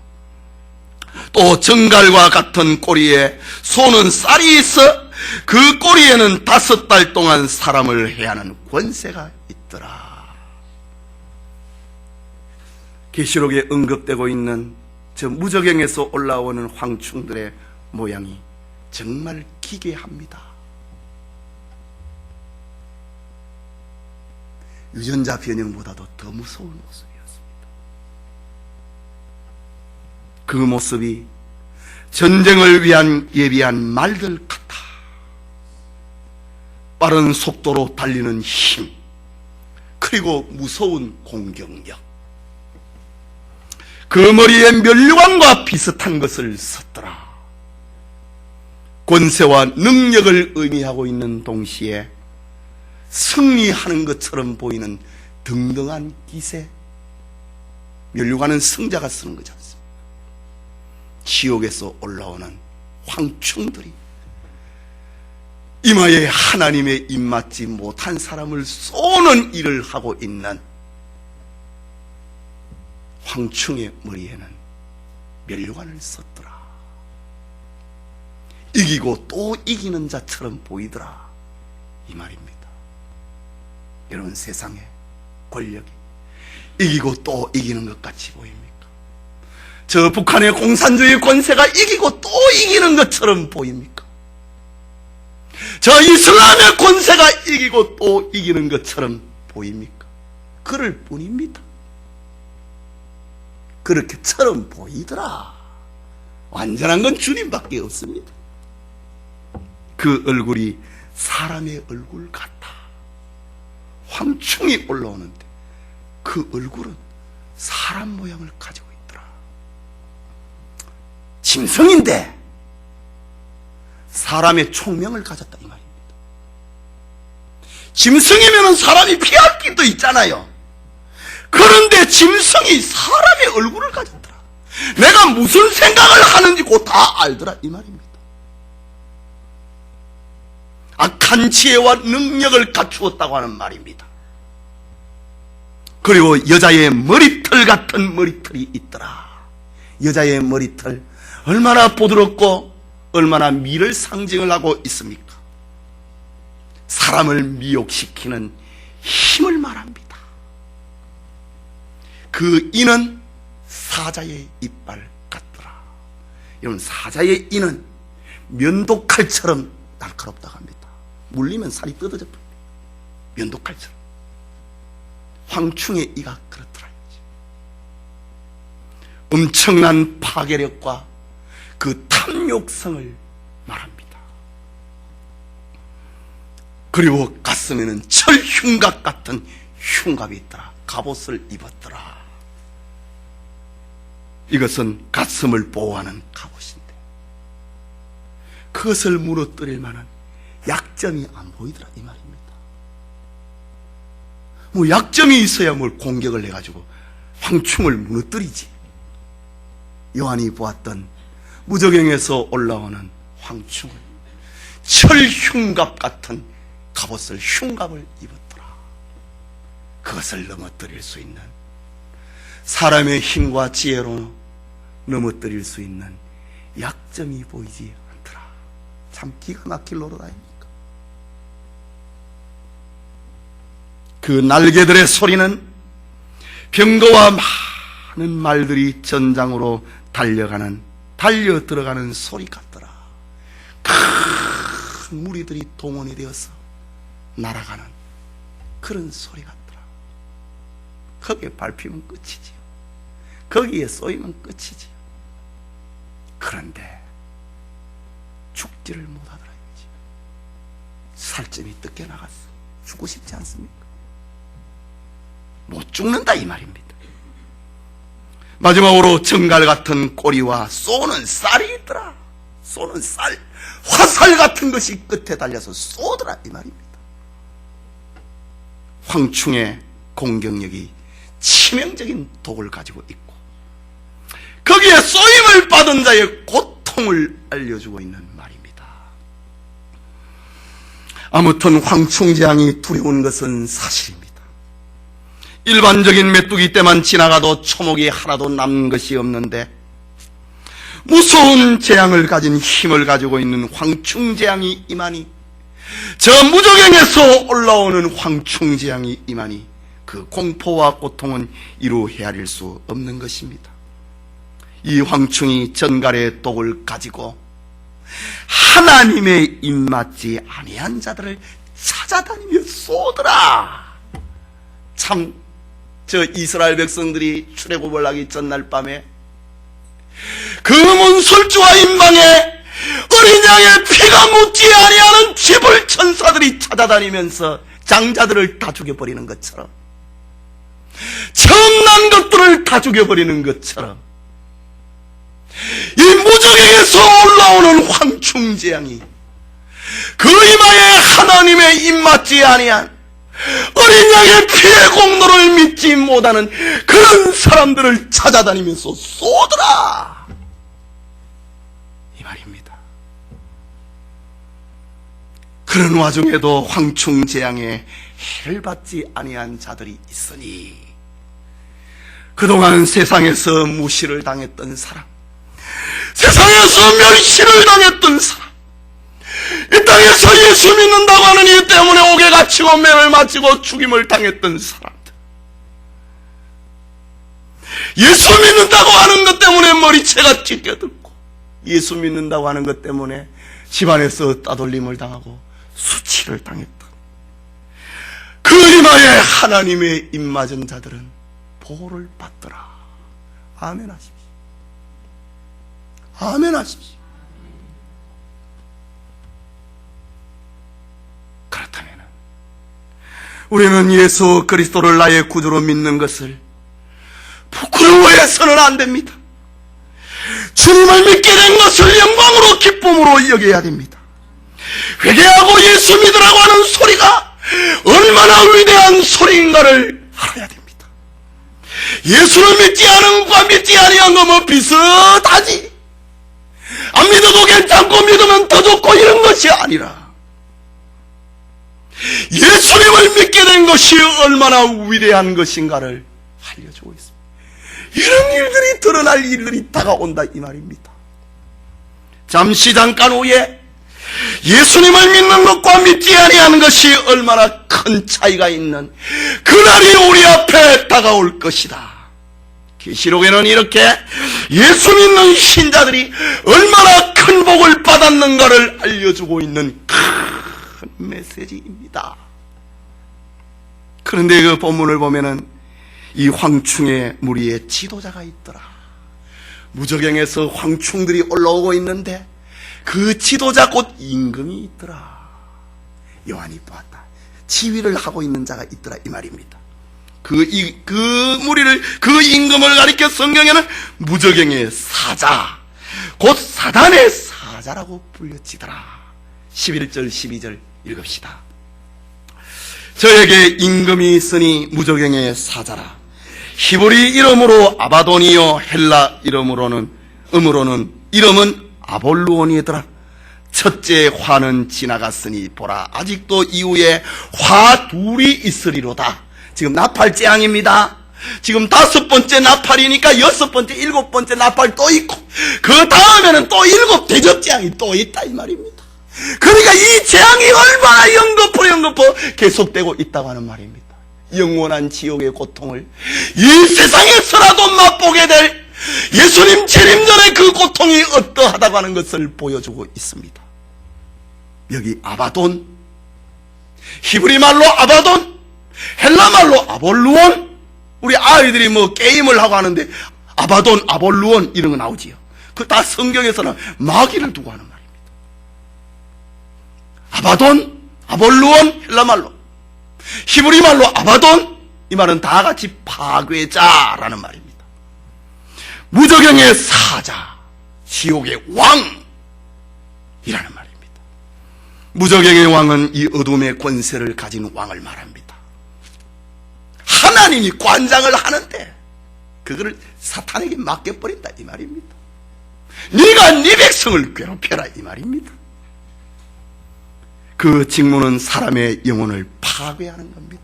또 정갈과 같은 꼬리에 소는 쌀이 있어 그 꼬리에는 5달 동안 사람을 해하는 권세가 있더라. 계시록에 언급되고 있는 저 무저갱에서 올라오는 황충들의 모양이 정말 기괴합니다. 유전자 변형보다도 더 무서운 모습이었습니다. 그 모습이 전쟁을 위한 예비한 말들 같아. 빠른 속도로 달리는 힘, 그리고 무서운 공격력. 그 머리에 면류관과 비슷한 것을 썼더라. 권세와 능력을 의미하고 있는 동시에 승리하는 것처럼 보이는 등등한 기세. 면류관은 승자가 쓰는 거지 않습니까? 지옥에서 올라오는 황충들이 이마에 하나님의 입맞지 못한 사람을 쏘는 일을 하고 있는 황충의 머리에는 면류관을 썼더라. 이기고 또 이기는 자처럼 보이더라 이 말입니다. 여러분, 세상의 권력이 이기고 또 이기는 것 같이 보입니까? 저 북한의 공산주의 권세가 이기고 또 이기는 것처럼 보입니까? 저 이슬람의 권세가 이기고 또 이기는 것처럼 보입니까? 그럴 뿐입니다. 그렇게처럼 보이더라. 완전한 건 주님밖에 없습니다. 그 얼굴이 사람의 얼굴 같다. 황충이 올라오는데 그 얼굴은 사람 모양을 가지고 있더라. 짐승인데 사람의 총명을 가졌다 이 말입니다. 짐승이면 사람이 피할 길도 있잖아요. 그런데 짐승이 사람의 얼굴을 가졌더라. 내가 무슨 생각을 하는지 곧 다 알더라 이 말입니다. 악한 지혜와 능력을 갖추었다고 하는 말입니다. 그리고 여자의 머리털 같은 머리털이 있더라. 여자의 머리털 얼마나 부드럽고 얼마나 미를 상징을 하고 있습니까? 사람을 미혹시키는 힘을 말합니다. 그 이는 사자의 이빨 같더라. 여러분, 사자의 이는 면도칼처럼 날카롭다고 합니다. 물리면 살이 뜯어져 버립니다. 면도칼처럼. 황충의 이가 그렇더라. 엄청난 파괴력과 그 탐욕성을 말합니다. 그리고 가슴에는 철흉갑 같은 흉갑이 있더라. 갑옷을 입었더라. 이것은 가슴을 보호하는 갑옷인데 그것을 무너뜨릴 만한 약점이 안 보이더라 이 말입니다. 뭐 약점이 있어야 뭘 공격을 해가지고 황충을 무너뜨리지. 요한이 보았던 무저갱에서 올라오는 황충을 철흉갑 같은 갑옷을 흉갑을 입었더라. 그것을 넘어뜨릴 수 있는, 사람의 힘과 지혜로 넘어뜨릴 수 있는 약점이 보이지 않더라. 참 기가 막힐 노릇 아닙니까? 그 날개들의 소리는 병거와 많은 말들이 전장으로 달려 들어가는 소리 같더라. 막 무리들이 동원이 되어서 날아가는 그런 소리 같더라. 거기에 밟히면 끝이지요. 거기에 쏘이면 끝이지요. 그런데 죽지를 못하더라 이거지. 살점이 뜯겨 나갔어. 죽고 싶지 않습니까? 못 죽는다 이 말입니다. 마지막으로 정갈 같은 꼬리와 쏘는 쌀이 있더라. 쏘는 쌀, 화살 같은 것이 끝에 달려서 쏘더라 이 말입니다. 황충의 공격력이 치명적인 독을 가지고 있고 거기에 쏘임을 받은 자의 고통을 알려주고 있는 말입니다. 아무튼 황충재앙이 두려운 것은 사실입니다. 일반적인 메뚜기 떼만 지나가도 초목이 하나도 남는 것이 없는데 무서운 재앙을 가진 힘을 가지고 있는 황충재앙이 임하니, 저 무저갱에서 올라오는 황충재앙이 임하니 그 공포와 고통은 이루 헤아릴 수 없는 것입니다. 이 황충이 전갈의 독을 가지고 하나님의 입맞지 아니한 자들을 찾아다니며 쏘더라. 참, 저 이스라엘 백성들이 출애굽을 하기 전날 밤에 그 문설주와 임방에 어린 양의 피가 묻지 아니하는 쥐불 천사들이 찾아다니면서 장자들을 다 죽여버리는 것처럼, 처음 난 것들을 다 죽여버리는 것처럼 이 무저갱에서 올라오는 황충재앙이 그 이마에 하나님의 입맞지 아니한 어린 양의 피의 공로를 믿지 못하는 그런 사람들을 찾아다니면서 쏘더라 이 말입니다. 그런 와중에도 황충재앙에 해를 받지 아니한 자들이 있으니, 그동안 세상에서 무시를 당했던 사람, 세상에서 멸시를 당했던 사람, 이 땅에서 예수 믿는다고 하는 이유 때문에 옥에 갇히고 매를 맞히고 죽임을 당했던 사람들, 예수 믿는다고 하는 것 때문에 머리채가 찢겨들고, 예수 믿는다고 하는 것 때문에 집안에서 따돌림을 당하고 수치를 당했던 그 이마에 하나님의 입맞은 자들은 보호를 받더라. 아멘 하십시오. 아멘 하십시오. 그렇다면 우리는 예수 그리스도를 나의 구주로 믿는 것을 부끄러워해서는 안 됩니다. 주님을 믿게 된 것을 영광으로 기쁨으로 여겨야 됩니다. 회개하고 예수 믿으라고 하는 소리가 얼마나 위대한 소리인가를 알아야 됩니다. 예수를 믿지 않은 것과 믿지 아니한 것은 비슷하지. 안 믿어도 괜찮고 믿으면 더 좋고 이런 것이 아니라, 예수님을 믿게 된 것이 얼마나 위대한 것인가를 알려주고 있습니다. 이런 일들이 드러날 일들이 다가온다 이 말입니다. 잠깐 후에 예수님을 믿는 것과 믿지 아니하는 것이 얼마나 큰 차이가 있는 그날이 우리 앞에 다가올 것이다. 계시록에는 이렇게 예수 믿는 신자들이 얼마나 큰 복을 받았는가를 알려주고 있는 큰 메시지입니다. 그런데 그 본문을 보면은 이 황충의 무리에 지도자가 있더라. 무저갱에서 황충들이 올라오고 있는데 그 지도자 곧 임금이 있더라. 요한이 보았다. 지휘를 하고 있는 자가 있더라 이 말입니다. 그 무리를, 그 임금을 가리켜 성경에는 무저갱의 사자, 곧 사단의 사자라고 불려지더라. 11절 12절 읽읍시다. 저에게 임금이 있으니 무저갱의 사자라. 히브리 이름으로 아바돈이요 헬라 이름은 아볼루온이더라. 첫째 화는 지나갔으니 보라 아직도 이후에 화 둘이 있으리로다. 지금 나팔 재앙입니다. 지금 5번째 나팔이니까 6번째 7번째 나팔 또 있고, 그 다음에는 또 7 대접 재앙이 또 있다 이 말입니다. 그러니까 이 재앙이 얼마나 연거푸 계속되고 있다고 하는 말입니다. 영원한 지옥의 고통을 이 세상에서라도 맛보게 될 예수님 재림 전에 그 고통이 어떠하다고 하는 것을 보여주고 있습니다. 여기 아바돈, 히브리 말로 아바돈, 헬라 말로 아볼루온. 우리 아이들이 뭐 게임을 하고 하는데 아바돈, 아볼루온 이런 거 나오지요. 그 다 성경에서는 마귀를 두고 하는 말입니다. 아바돈, 아볼루온, 헬라 말로, 히브리 말로 아바돈, 이 말은 다 같이 파괴자라는 말입니다. 무저경의 사자, 지옥의 왕이라는 말입니다. 무저경의 왕은 이 어둠의 권세를 가진 왕을 말합니다. 하나님이 관장을 하는데 그거를 사탄에게 맡겨버린다 이 말입니다. 네가 네 백성을 괴롭혀라 이 말입니다. 그 직무는 사람의 영혼을 파괴하는 겁니다.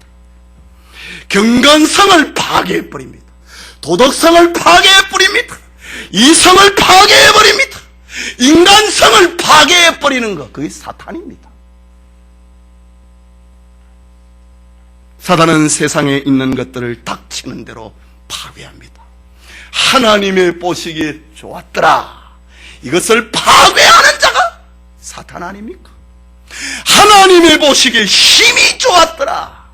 경건성을 파괴해버립니다. 도덕성을 파괴해버립니다. 이성을 파괴해버립니다. 인간성을 파괴해버리는 것, 그게 사탄입니다. 사탄은 세상에 있는 것들을 닥치는 대로 파괴합니다. 하나님의 보시기에 좋았더라, 이것을 파괴하는 자가 사탄 아닙니까? 하나님의 보시기에 힘이 좋았더라,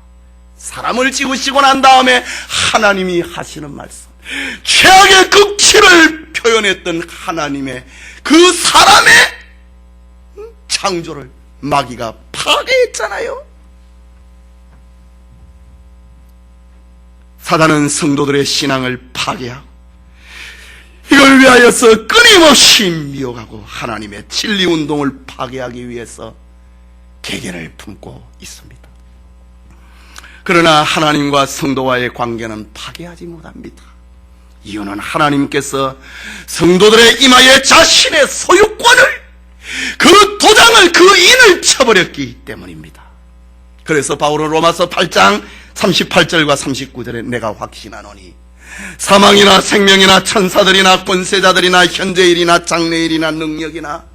사람을 지으시고 난 다음에 하나님이 하시는 말씀, 최악의 극치를 표현했던 하나님의 그 사람의 창조를 마귀가 파괴했잖아요. 사단은 성도들의 신앙을 파괴하고 이걸 위하여서 끊임없이 미혹하고 하나님의 진리운동을 파괴하기 위해서 계계를 품고 있습니다. 그러나 하나님과 성도와의 관계는 파괴하지 못합니다. 이유는 하나님께서 성도들의 이마에 자신의 소유권을, 그 도장을, 그 인을 쳐버렸기 때문입니다. 그래서 바울은 로마서 8장 38절과 39절에 내가 확신하노니 사망이나 생명이나 천사들이나 권세자들이나 현재일이나 장래일이나 능력이나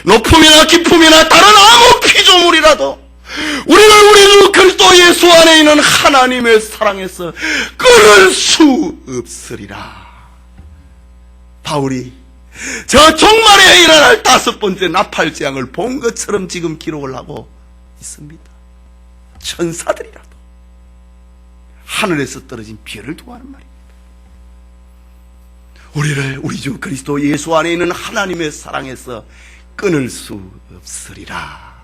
높음이나 깊음이나 다른 아무 피조물이라도 우리를 우리 주 그리스도 예수 안에 있는 하나님의 사랑에서 끊을 수 없으리라. 바울이 저 종말에 일어날 5번째 나팔재앙을 본 것처럼 지금 기록을 하고 있습니다. 천사들이라도 하늘에서 떨어진 별을 두고 하는 말입니다. 우리를 우리 주 그리스도 예수 안에 있는 하나님의 사랑에서 끊을 수 없으리라.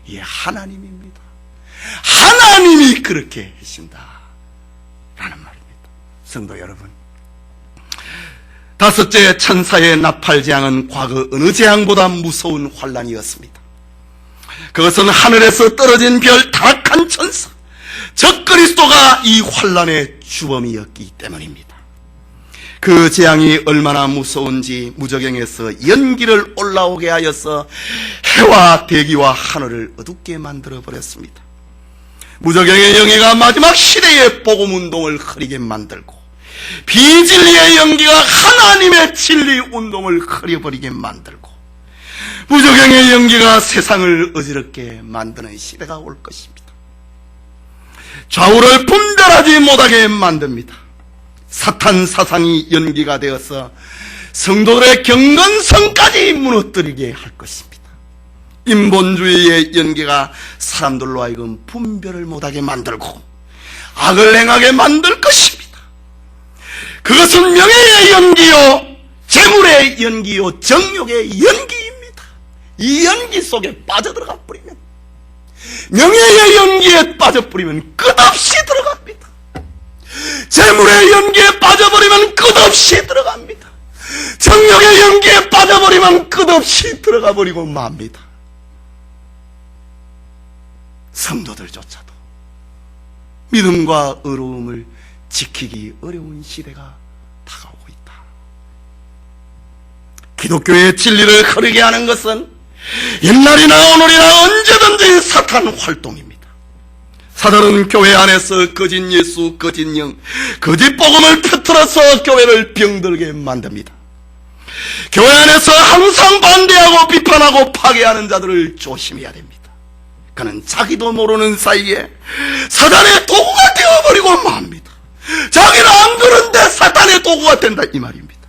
이게 하나님입니다. 하나님이 그렇게 하신다 라는 말입니다. 성도 여러분, 5째 천사의 나팔재앙은 과거 어느 재앙보다 무서운 환란이었습니다. 그것은 하늘에서 떨어진 별 타락한 천사, 적 그리스도가 이 환란의 주범이었기 때문입니다. 그 재앙이 얼마나 무서운지 무저경에서 연기를 올라오게 하여서 해와 대기와 하늘을 어둡게 만들어 버렸습니다. 무저경의 영예가 마지막 시대의 복음운동을 흐리게 만들고, 비진리의 연기가 하나님의 진리운동을 흐려버리게 만들고, 무저경의 연기가 세상을 어지럽게 만드는 시대가 올 것입니다. 좌우를 분별하지 못하게 만듭니다. 사탄 사상이 연기가 되어서 성도들의 경건성까지 무너뜨리게 할 것입니다. 인본주의의 연기가 사람들로 하여금 분별을 못하게 만들고 악을 행하게 만들 것입니다. 그것은 명예의 연기요, 재물의 연기요, 정욕의 연기입니다. 이 연기 속에 빠져들어가 버리면, 명예의 연기에 빠져버리면 끝없이 들어갑니다. 재물의 연기에 빠져버리면 끝없이 들어갑니다. 정욕의 연기에 빠져버리면 끝없이 들어가버리고 맙니다. 성도들조차도 믿음과 의로움을 지키기 어려운 시대가 다가오고 있다. 기독교의 진리를 흐르게 하는 것은 옛날이나 오늘이나 언제든지 사탄 활동입니다. 사단은 교회 안에서 거짓 예수, 거짓 영, 거짓 복음을 퍼뜨려서 교회를 병들게 만듭니다. 교회 안에서 항상 반대하고 비판하고 파괴하는 자들을 조심해야 됩니다. 그는 자기도 모르는 사이에 사단의 도구가 되어버리고 맙니다. 자기는 안 그런데 사단의 도구가 된다 이 말입니다.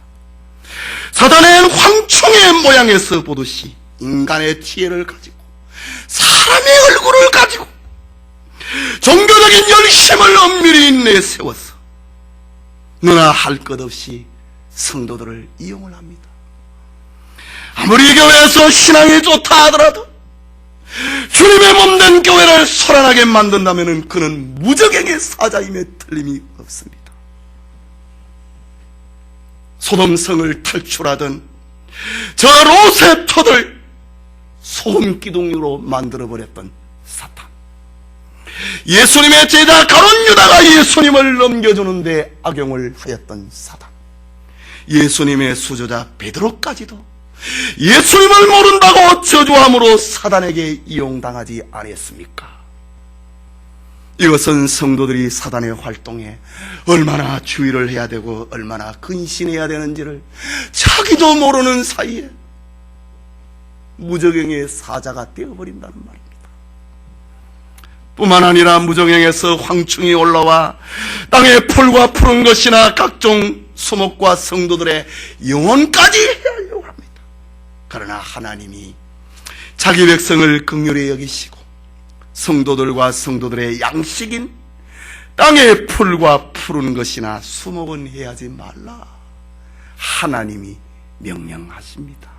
사단은 황충의 모양에서 보듯이 인간의 지혜를 가지고 사람의 얼굴을 가지고 종교적인 열심을 엄밀히 내세워서 너나 할 것 없이 성도들을 이용을 합니다. 아무리 교회에서 신앙이 좋다 하더라도 주님의 몸된 교회를 소란하게 만든다면 그는 무적행의 사자임에 틀림이 없습니다. 소돔성을 탈출하던 저 롯의 터를 소금 기둥으로 만들어버렸던 사탄, 예수님의 제자 가룟 유다가 예수님을 넘겨주는데 악용을 하였던 사단, 예수님의 수저자 베드로까지도 예수님을 모른다고 저주함으로 사단에게 이용당하지 않았습니까? 이것은 성도들이 사단의 활동에 얼마나 주의를 해야 되고 얼마나 근신해야 되는지를 자기도 모르는 사이에 무적행의 사자가 되어버린다는 말입니다. 뿐만 아니라 무적행에서 황충이 올라와 땅의 풀과 푸른 것이나 각종 수목과 성도들의 영혼까지 해하려고 합니다. 그러나 하나님이 자기 백성을 긍휼히 여기시고 성도들과 성도들의 양식인 땅의 풀과 푸른 것이나 수목은 해하지 말라 하나님이 명령하십니다.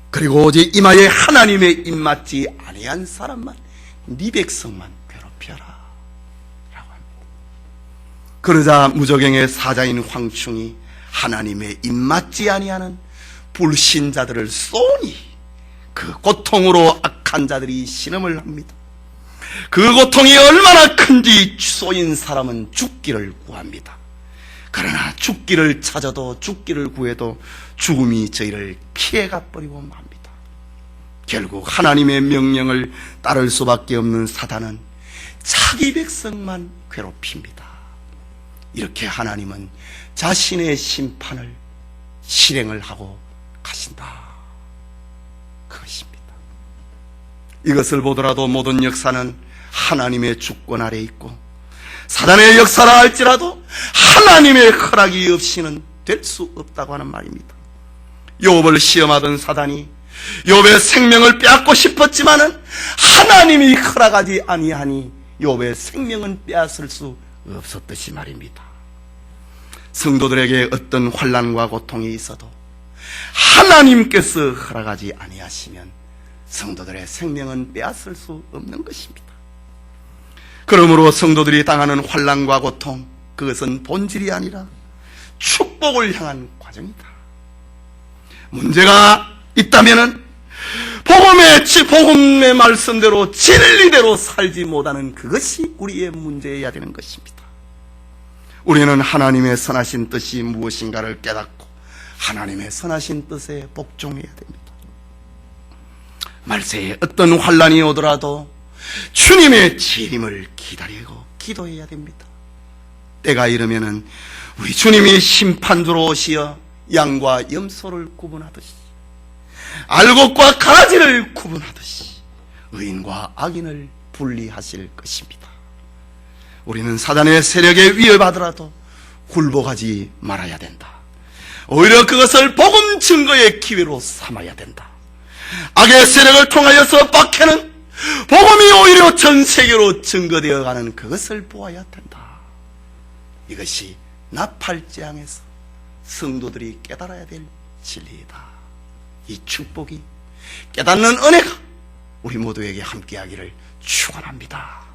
그리고 오직 이마에 하나님의 입맞지 아니한 사람만, 네 백성만 괴롭혀라 라고 합니다. 그러자 무적행의 사자인 황충이 하나님의 입맞지 아니하는 불신자들을 쏘니 그 고통으로 악한 자들이 신음을 합니다. 그 고통이 얼마나 큰지 쏘인 사람은 죽기를 구합니다. 그러나 죽기를 찾아도 죽기를 구해도 죽음이 저희를 피해가 버리고 맙니다. 결국 하나님의 명령을 따를 수밖에 없는 사단은 자기 백성만 괴롭힙니다. 이렇게 하나님은 자신의 심판을 실행을 하고 가신다, 그것입니다. 이것을 보더라도 모든 역사는 하나님의 주권 아래 있고 사단의 역사라 할지라도 하나님의 허락이 없이는 될 수 없다고 하는 말입니다. 욥을 시험하던 사단이 욥의 생명을 빼앗고 싶었지만은 하나님이 허락하지 아니하니 욥의 생명은 빼앗을 수 없었듯이 말입니다. 성도들에게 어떤 환난과 고통이 있어도 하나님께서 허락하지 아니하시면 성도들의 생명은 빼앗을 수 없는 것입니다. 그러므로 성도들이 당하는 환난과 고통, 그것은 본질이 아니라 축복을 향한 과정이다. 문제가 있다면은 복음의 말씀대로 진리대로 살지 못하는 그것이 우리의 문제여야 되는 것입니다. 우리는 하나님의 선하신 뜻이 무엇인가를 깨닫고 하나님의 선하신 뜻에 복종해야 됩니다. 말세에 어떤 환난이 오더라도 주님의 재림을 기다리고 기도해야 됩니다. 때가 이르면은 우리 주님이 심판주로 오시어 양과 염소를 구분하듯이, 알곡과 가라지를 구분하듯이 의인과 악인을 분리하실 것입니다. 우리는 사단의 세력에 위협하더라도 굴복하지 말아야 된다. 오히려 그것을 복음 증거의 기회로 삼아야 된다. 악의 세력을 통하여서 박해는 복음이 오히려 전 세계로 증거되어 가는 그것을 보아야 된다. 이것이 나팔재앙에서 성도들이 깨달아야 될 진리이다. 이 축복이, 깨닫는 은혜가 우리 모두에게 함께하기를 축원합니다.